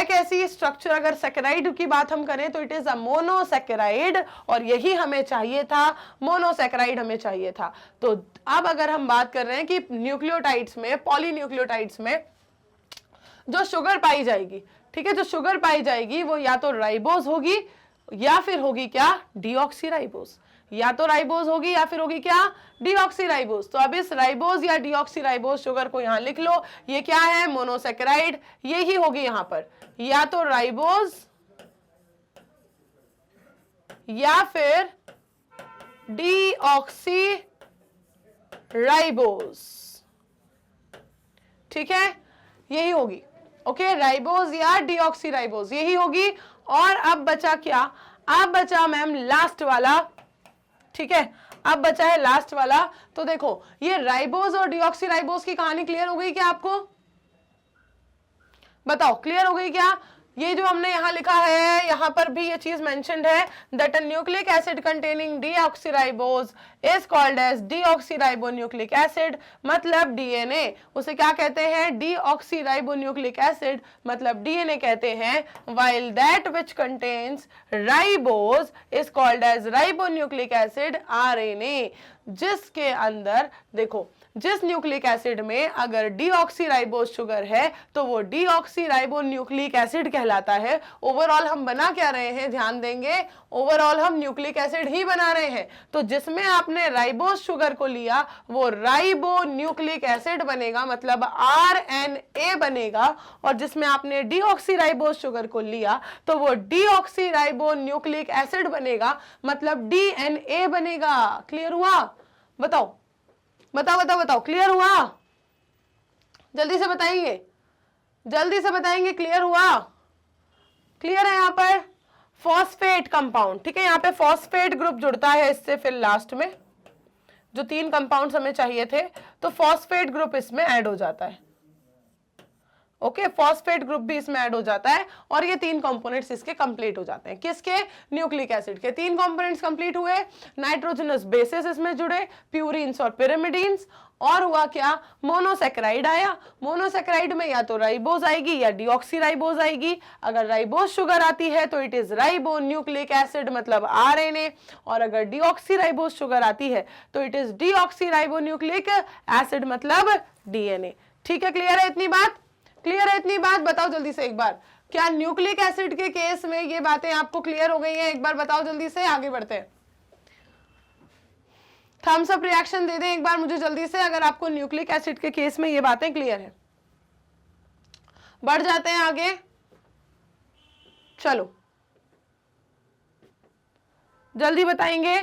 कैसी स्ट्रक्चर। अगर सैकेराइड की बात हम करें तो इट इज अ मोनोसैकेराइड, और यही हमें चाहिए था, मोनोसैकेराइड हमें चाहिए था। तो अब अगर हम बात कर रहे हैं कि न्यूक्लियोटाइड्स में, पॉलीन्यूक्लियोटाइड्स में जो शुगर पाई जाएगी, ठीक है, जो शुगर पाई जाएगी वो या तो राइबोज होगी या फिर होगी क्या, डीऑक्सीराइबोज। या तो राइबोज होगी या फिर होगी क्या, डीऑक्सीराइबोज। तो अब इस राइबोज या डीऑक्सीराइबोज शुगर को यहां लिख लो, ये क्या है, मोनोसैकेराइड। ये ही होगी यहां पर, या तो राइबोज या फिर डीऑक्सीराइबोज। ठीक है, यही होगी, ओके, राइबोज या डीऑक्सीराइबोज यही होगी। और अब बचा क्या, अब बचा मैम लास्ट वाला। ठीक है, अब बचा है लास्ट वाला। तो देखो ये राइबोज और डीऑक्सीराइबोज की कहानी क्लियर हो गई क्या आपको, बताओ क्लियर हो गई क्या। ये जो हमने यहां लिखा है, यहां पर भी ये चीज मेंशन्ड है, that a nucleic acid containing deoxyribose is called as deoxyribonucleic acid, मतलब डीएनए। उसे क्या कहते हैं, डीऑक्सीराइबोन्यूक्लिक एसिड, मतलब डीएनए कहते हैं। While that which contains ribose is called as ribonucleic acid, RNA. जिसके अंदर देखो, जिस न्यूक्लिक एसिड में अगर डीऑक्सीराइबोज शुगर है तो वो डीऑक्सीराइबोन्यूक्लिक एसिड कहलाता कहलाता है। ओवरऑल हम बना क्या रहे हैं, ध्यान देंगे, ओवरऑल हम न्यूक्लिक एसिड ही बना रहे हैं। तो जिसमें आपने राइबोस शुगर को लिया वो राइबो न्यूक्लिक एसिड बनेगा, मतलब RNA बनेगा, और जिसमें आपने डीऑक्सीराइबोस शुगर को लिया तो वो डीऑक्सीराइबो न्यूक्लिक एसिड बनेगा, मतलब DNA बनेगा। क्लियर हुआ? बताओ बताओ बताओ बताओ, क्लियर हुआ? जल्दी से बताइए, जल्दी से बताएंगे, क्लियर हुआ? क्लियर है? यहां पर फॉस्फेट कंपाउंड, ठीक है, यहां पे फॉस्फेट ग्रुप जुड़ता है इससे, फिर लास्ट में जो 3 कंपाउंड्स हमें चाहिए थे तो फॉस्फेट ग्रुप इसमें ऐड हो जाता है। ओके, फॉस्फेट ग्रुप भी इसमें ऐड हो जाता है और ये 3 कंपोनेंट्स इसके कंप्लीट हो जाते हैं। किसके? न्यूक्लिक एसिड के 3 कंपोनेंट्स कंप्लीट हुए, नाइट्रोजनस बेसेस इसमें जुड़े, प्यूरिन्स और पिरिमिडीन्स, और हुआ क्या, मोनोसेक्राइड आया। मोनोसेक्राइड में या तो राइबोज आएगी या डीऑक्सीराइबोज आएगी। अगर राइबोज शुगर आती है तो it is ribo nucleic acid, मतलब RNA, और अगर डीऑक्सीराइबोज शुगर आती है तो it is deoxyribo nucleic acid, मतलब DNA। ठीक है, क्लियर है इतनी बात? क्लियर है इतनी बात? बताओ जल्दी से एक बार, क्या न्यूक्लिक एसिड के केस में ये बातें आपको क्लियर हो गई हैं? एक बार बताओ जल्दी से, आगे बढ़ते हैं। थम्स अप रिएक्शन दे दें एक बार मुझे जल्दी से अगर आपको न्यूक्लिक एसिड के केस में ये बातें क्लियर है। बढ़ जाते हैं आगे, चलो जल्दी बताएंगे।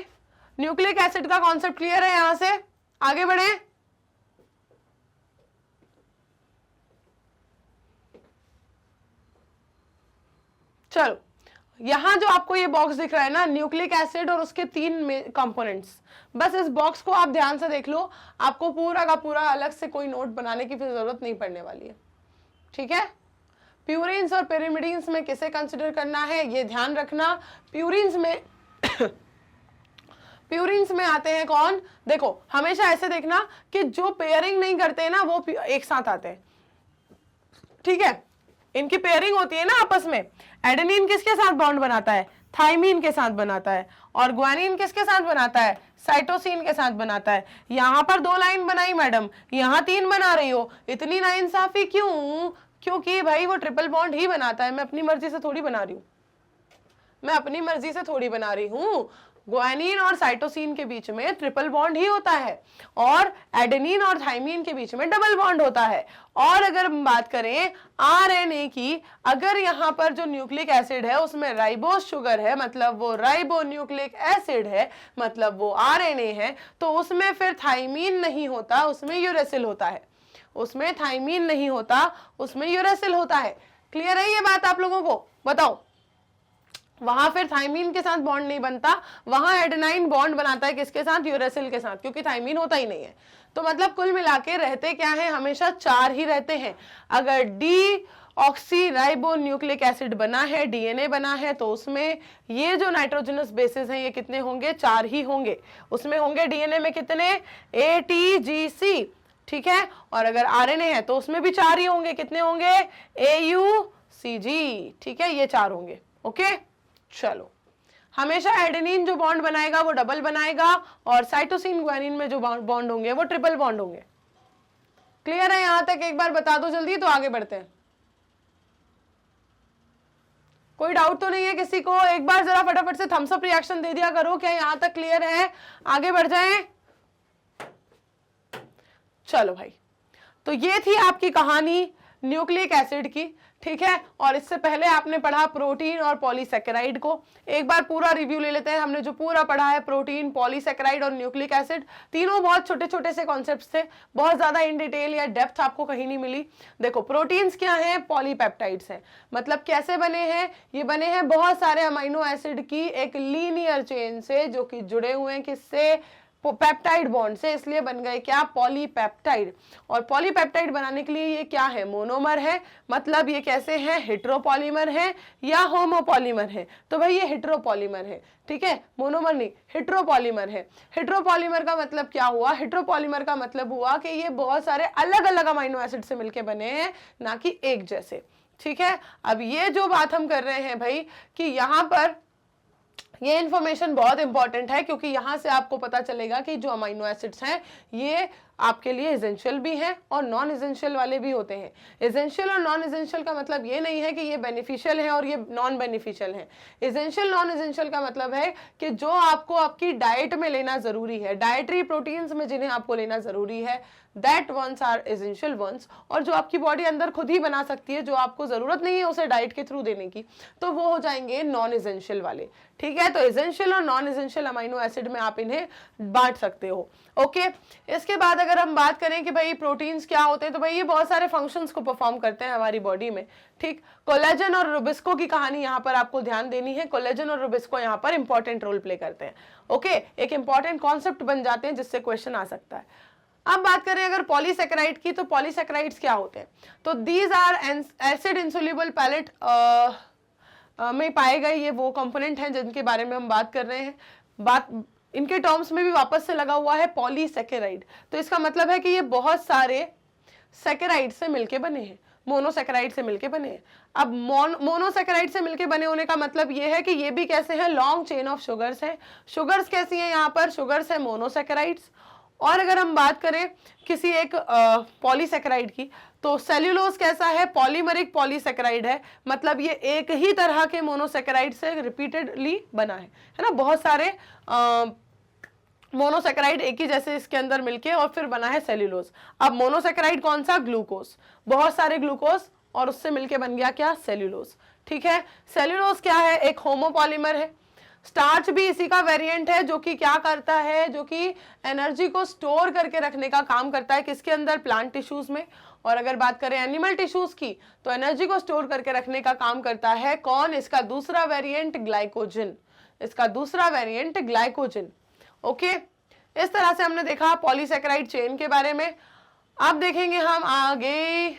न्यूक्लिक एसिड का कॉन्सेप्ट क्लियर है? यहां से आगे बढ़े। चलो, यहां जो आपको ये बॉक्स दिख रहा है ना, न्यूक्लिक एसिड और उसके 3 कंपोनेंट्स, बस इस बॉक्स को आप ध्यान से देख लो, आपको पूरा का पूरा अलग से कोई नोट बनाने की फिर जरूरत नहीं पड़ने वाली है। ठीक है, प्यूरिन्स और पिरिमिडीन्स में किसे कंसिडर करना है ये ध्यान रखना। प्यूरिन्स में प्यूरिन्स में आते हैं कौन? देखो, हमेशा ऐसे देखना कि जो पेयरिंग नहीं करते हैं ना वो एक साथ आते हैं। ठीक है, इनकी पेयरिंग होती है ना आपस में। एडेनिन किसके साथ बॉन्ड बनाता है? थाइमीन के साथ बनाता है। और ग्वानिन किसके साथ बनाता है? साइटोसिन के साथ बनाता है। यहां पर 2 लाइन बनाई मैडम, यहां 3 बना रही हो, इतनी नाइंसाफी क्यों? क्योंकि भाई वो ट्रिपल बॉन्ड ही बनाता है, मैं अपनी मर्जी से थोड़ी बना रही हूं, मैं अपनी मर्जी से थोड़ी बना रही हूं। ग्वानिन और साइटोसिन के बीच में ट्रिपल बॉन्ड ही होता है और एडेनिन और थाइमीन के बीच में डबल बॉन्ड होता है। और अगर हम बात करें RNA की, अगर यहां पर जो न्यूक्लिक एसिड है उसमें राइबोस शुगर है, मतलब वो राइबो न्यूक्लिक एसिड है, मतलब वो RNA है, तो उसमें फिर थाइमीन नहीं होता, उसमें यूरेसिल होता है। उसमें थाइमीन नहीं होता, उसमें यूरेसिल होता है। क्लियर है ये बात आप लोगों को? बताओ, वहां फिर थाइमीन के साथ बॉन्ड नहीं बनता, वहां एडेनाइन बॉन्ड बनाता है किसके साथ? यूरेसिल के साथ, क्योंकि थाइमीन होता ही नहीं है। तो मतलब कुल मिला के रहते क्या है? हमेशा 4 ही रहते हैं। अगर डीऑक्सीराइबो न्यूक्लिक एसिड बना है, DNA बना है, तो उसमें ये जो नाइट्रोजनस बेसिस हैं ये कितने होंगे? 4 ही होंगे। उसमें होंगे DNA में कितने? ATGC, ठीक है। और अगर RNA है तो उसमें भी 4 ही होंगे। कितने होंगे? AUCG, ठीक है, ये 4 होंगे। ओके, चलो, हमेशा एडेनिन जो बॉन्ड बनाएगा वो डबल बनाएगा और साइटोसिन ग्वानिन में जो बॉन्ड होंगे वो ट्रिपल बॉन्ड होंगे। क्लियर है यहां तक? एक बार बता दो जल्दी, तो आगे बढ़ते हैं। कोई डाउट तो नहीं है किसी को? एक बार जरा फटाफट से थम्स अप रिएक्शन दे दिया करो। क्या यहां तक क्लियर है? आगे बढ़ जाएं। चलो भाई, तो ये थी आपकी कहानी न्यूक्लिक एसिड की, ठीक है। और इससे पहले आपने पढ़ा प्रोटीन और पॉलीसेकेराइड को। एक बार पूरा रिव्यू ले लेते हैं। हमने जो पूरा पढ़ा है, प्रोटीन, पॉलीसेकेराइड और न्यूक्लिक एसिड, तीनों बहुत छोटे छोटे से कॉन्सेप्ट्स थे, बहुत ज्यादा इन डिटेल या डेप्थ आपको कहीं नहीं मिली। देखो, प्रोटीन्स क्या है? पॉलीपेप्टाइड्स हैं। मतलब कैसे बने हैं? ये बने हैं बहुत सारे अमाइनो एसिड की एक लीनियर चेन से, जो कि जुड़े हुए हैं किससे? पेप्टाइड बॉन्ड से, इसलिए बन गए क्या? पॉलीपेप्टाइड। और पॉलीपेप्टाइड बनाने के लिए ये क्या है? मोनोमर है। मतलब ये कैसे हैं? हेटेरोपॉलीमर है या होमोपॉलीमर है? तो भाई ये हेटेरोपॉलीमर है, ठीक है, मोनोमर नहीं, हेटेरोपॉलीमर है। हेटेरोपॉलीमर का मतलब क्या हुआ? हेटेरोपॉलीमर का मतलब हुआ कि ये बहुत सारे अलग अलग अमाइनो एसिड से मिलकर बने हैं, ना कि एक जैसे, ठीक है। अब ये जो बात हम कर रहे हैं भाई कि यहां पर ये इन्फॉर्मेशन बहुत इंपॉर्टेंट है, क्योंकि यहां से आपको पता चलेगा कि जो अमीनो एसिड्स हैं ये आपके लिए एसेंशियल भी हैं और नॉन एसेंशियल वाले भी होते हैं। एसेंशियल और नॉन एसेंशियल का मतलब ये नहीं है कि ये बेनिफिशियल है और ये नॉन बेनिफिशियल है। एसेंशियल नॉन एसेंशियल का मतलब है कि जो आपको आपकी डाइट में लेना जरूरी है, डाइटरी प्रोटीन्स में जिन्हें आपको लेना जरूरी है, that ones are essential ones, और जो आपकी बॉडी अंदर खुद ही बना सकती है, जो आपको जरूरत नहीं है उसे डाइट के थ्रू देने की, तो वो हो जाएंगे नॉन एसेंशियल वाले। ठीक है, तो एसेंशियल और नॉन एसेंशियल अमीनो एसिड में आप इन्हें बांट सकते हो। ओके, इसके बाद अगर हम बात करें कि भाई प्रोटीन्स क्या होते हैं, तो भाई ये बहुत सारे फंक्शंस को परफॉर्म करते हैं हमारी बॉडी में। ठीक, कोलेजन और रुबिस्को की कहानी यहाँ पर आपको ध्यान देनी है। कोलेजन और रुबिस्को यहाँ पर इंपॉर्टेंट रोल प्ले करते हैं। ओके, एक इंपॉर्टेंट कॉन्सेप्ट बन जाते हैं जिससे क्वेश्चन आ सकता है। अब बात करें अगर पॉलीसेकेराइड की, तो पॉलीसेकेराइड्स क्या होते हैं? तो these are acid insoluble pellet में पाए गए ये वो कंपोनेंट हैं जिनके बारे में हम बात कर रहे हैं। बात इनके टर्म्स में भी वापस से लगा हुआ है पॉलीसेकेराइड, तो इसका मतलब है कि ये बहुत सारे सेकेराइड से मिलके बने हैं, मोनोसेकेराइड से मिलके बने हैं। अब मोनोसेकेराइड से मिलके बने होने का मतलब ये है कि ये भी कैसे हैं? लॉन्ग चेन ऑफ शुगर्स हैं। शुगर्स कैसी हैं? यहाँ पर शुगर्स है मोनोसेकेराइड्स। और अगर हम बात करें किसी एक पॉलीसेकेराइड की, तो सेल्यूलोज कैसा है? पॉलीमरिक पॉलीसेकेराइड है, मतलब ये एक ही तरह के मोनोसेकेराइड से रिपीटेडली बना है ना, बहुत सारे मोनोसेकेराइड एक ही जैसे इसके अंदर मिलके और फिर बना है सेल्यूलोज। अब मोनोसेकेराइड कौन सा? ग्लूकोज, बहुत सारे ग्लूकोज और उससे मिलके बन गया क्या? सेल्यूलोज। ठीक है, सेल्यूलोज क्या है? एक होमोपॉलीमर है। स्टार्च भी इसी का वेरिएंट है, जो कि क्या करता है? जो कि एनर्जी को स्टोर करके रखने का काम करता है, किसके अंदर? प्लांट टिश्यूज में। और अगर बात करें एनिमल टिश्यूज की, तो एनर्जी को स्टोर करके रखने का काम करता है कौन? इसका दूसरा वेरिएंट ग्लाइकोजन, इसका दूसरा वेरिएंट ग्लाइकोजन। ओके, इस तरह से हमने देखा पॉलीसेकेराइड चेन के बारे में। अब देखेंगे हम आगे,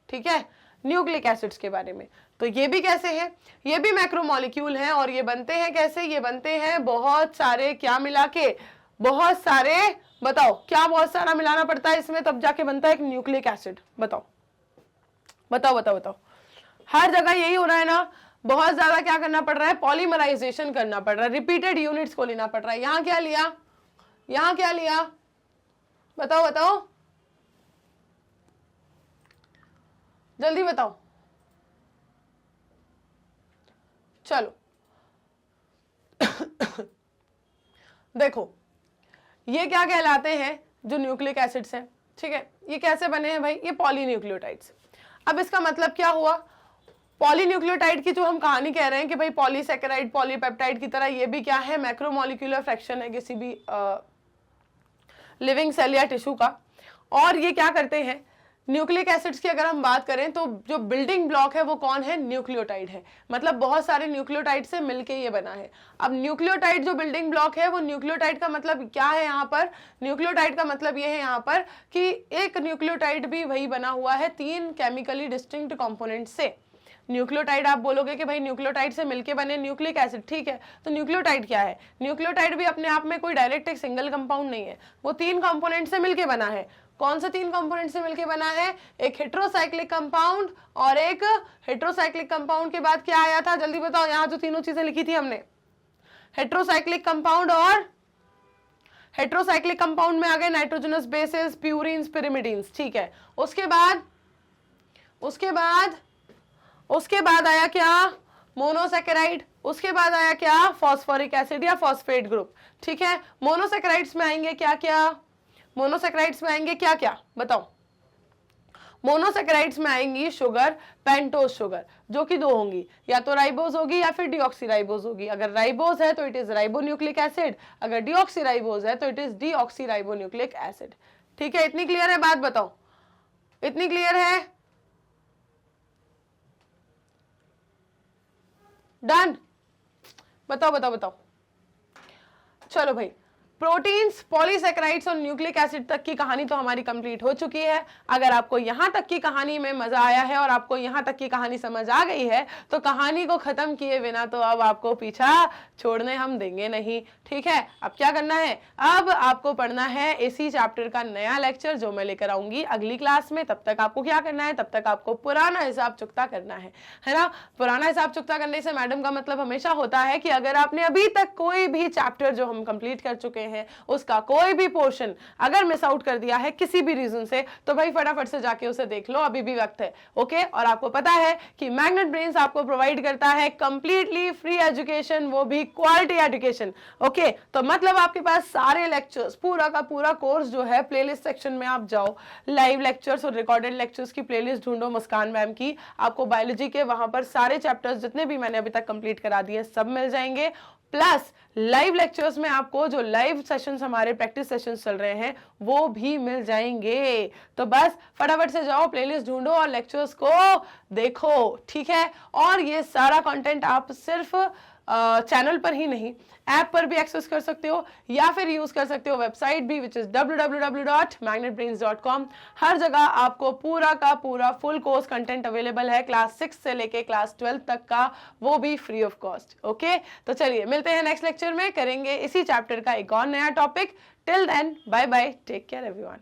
ठीक है, न्यूक्लिक एसिड्स के बारे में। तो ये भी कैसे हैं? ये भी मैक्रोमोलिक्यूल हैं और ये बनते हैं कैसे? ये बनते हैं बहुत सारे क्या मिला के? बहुत सारे, बताओ क्या बहुत सारा मिलाना पड़ता है इसमें तब जाके बनता है एक न्यूक्लिक एसिड? बताओ बताओ बताओ बताओ। हर जगह यही हो रहा है ना, बहुत ज्यादा क्या करना पड़ रहा है? पॉलीमराइजेशन करना पड़ रहा है, रिपीटेड यूनिट्स को लेना पड़ रहा है। यहां क्या लिया? यहां क्या लिया? बताओ बताओ, जल्दी बताओ। चलो देखो, ये क्या कहलाते हैं? जो न्यूक्लिक एसिड्स हैं। ठीक है, ये कैसे बने हैं भाई? ये पॉलीन्यूक्लियोटाइड्स। अब इसका मतलब क्या हुआ? पॉलीन्यूक्लियोटाइड की जो हम कहानी कह रहे हैं कि भाई पॉलीसेकेराइड पॉलीपेप्टाइड की तरह ये भी क्या है? मैक्रोमोलिक्यूलर फ्रैक्शन है किसी भी लिविंग सेल या टिश्यू का। और ये क्या करते हैं? न्यूक्लिक एसिड्स की अगर हम बात करें तो जो बिल्डिंग ब्लॉक है वो कौन है? न्यूक्लियोटाइड है, मतलब बहुत सारे न्यूक्लियोटाइड से मिलके ये बना है। अब न्यूक्लियोटाइड जो बिल्डिंग ब्लॉक है वो न्यूक्लियोटाइड का मतलब क्या है यहाँ पर? न्यूक्लियोटाइड का मतलब ये है यहाँ पर कि एक न्यूक्लियोटाइड भी वही बना हुआ है 3 केमिकली डिस्टिंक्ट कंपोनेंट से। न्यूक्लियोटाइड आप बोलोगे कि भाई न्यूक्लियोटाइड से मिलके बने न्यूक्लिक एसिड, ठीक है, तो न्यूक्लियोटाइड क्या है? न्यूक्लियोटाइड भी अपने आप में कोई डायरेक्ट एक सिंगल कंपाउंड नहीं है, वो 3 कंपोनेंट से मिलके बना है। कौन सा 3 कंपोनेंट से मिलके बना है? एक हेट्रोसाइक्लिक कंपाउंड और एक हेट्रोसाइक्लिक कंपाउंड के बाद क्या आया था? जल्दी बताओ, यहाँ जो तीनों चीजें लिखी थी हमने, हेट्रोसाइक्लिक कंपाउंड और हेट्रोसाइक्लिक कंपाउंड में आ गए नाइट्रोजनस बेसेस, प्यूरिन्स, पिरिमिडीन्स। ठीक है, उसके बाद आया क्या? मोनोसेकेराइड। उसके बाद आया क्या? फॉस्फोरिक एसिड या फॉस्फेट ग्रुप। ठीक है, मोनोसेकेराइड्स में आएंगे क्या क्या? मोनोसेकेराइड्स में आएंगे क्या क्या? बताओ। मोनोसेकेराइड्स में आएंगी शुगर, पेंटोज शुगर, जो कि 2 होंगी, या तो राइबोज होगी या फिर डीऑक्सीराइबोज होगी। अगर राइबोज है तो इट इज राइबोन्यूक्लिक एसिड, अगर डीऑक्सीराइबोज है तो इट इज डीऑक्सीराइबोन्यूक्लिक एसिड। ठीक है, इतनी क्लियर है बात? बताओ, इतनी क्लियर है? डन? बताओ बताओ बताओ। चलो भाई, प्रोटीन्स, पॉलीसेकेराइड्स और न्यूक्लिक एसिड तक की कहानी तो हमारी कंप्लीट हो चुकी है। अगर आपको यहाँ तक की कहानी में मजा आया है और आपको यहाँ तक की कहानी समझ आ गई है तो कहानी को खत्म किए बिना तो अब आपको पीछा छोड़ने हम देंगे नहीं, ठीक है। अब क्या करना है, अब आपको पढ़ना है इसी चैप्टर का नया लेक्चर जो मैं लेकर आऊंगी अगली क्लास में। तब तक आपको क्या करना है, तब तक आपको पुराना हिसाब चुकता करना है ना। पुराना हिसाब चुकता करने से मैडम का मतलब हमेशा होता है कि अगर आपने अभी तक कोई भी चैप्टर जो हम कंप्लीट कर चुके हैं उसका कोई भी पोर्शन अगर मिस आउट कर दिया है किसी भी रीजन से तो भाई फटाफट से जाके उसे देख लो, अभी भी वक्त है। ओके, और आपको पता है कि मैग्नेट ब्रेन्स आपको प्रोवाइड करता है कंप्लीटली फ्री एजुकेशन, वो भी क्वालिटी एजुकेशन। ओके, तो मतलब आपके पास सारे लेक्चर्स, पूरा का पूरा कोर्स जो है प्लेलिस्ट सेक्शन में आप जाओ, लाइव लेक्चर्स और रिकॉर्डेड लेक्चर्स की प्लेलिस्ट ढूंढो मुस्कान मैम की, आपको बायोलॉजी के वहां पर सारे चैप्टर्स जितने भी मैंने अभी तक कंप्लीट करा दिए सब मिल जाएंगे। प्लस लाइव लेक्चर्स में आपको जो लाइव सेशंस हमारे प्रैक्टिस सेशंस चल रहे हैं वो भी मिल जाएंगे। तो बस फटाफट से जाओ, प्लेलिस्ट ढूंढो और लेक्चर्स को देखो, ठीक है। और ये सारा कंटेंट आप सिर्फ चैनल पर ही नहीं, ऐप पर भी एक्सेस कर सकते हो या फिर यूज कर सकते हो वेबसाइट भी, विच इज www.magnetbrains.com। हर जगह आपको पूरा का पूरा फुल कोर्स कंटेंट अवेलेबल है, क्लास 6 से लेके क्लास 12 तक का, वो भी फ्री ऑफ कॉस्ट। ओके, तो चलिए मिलते हैं नेक्स्ट लेक्चर में, करेंगे इसी चैप्टर का एक और नया topic. Till then bye bye, take care everyone.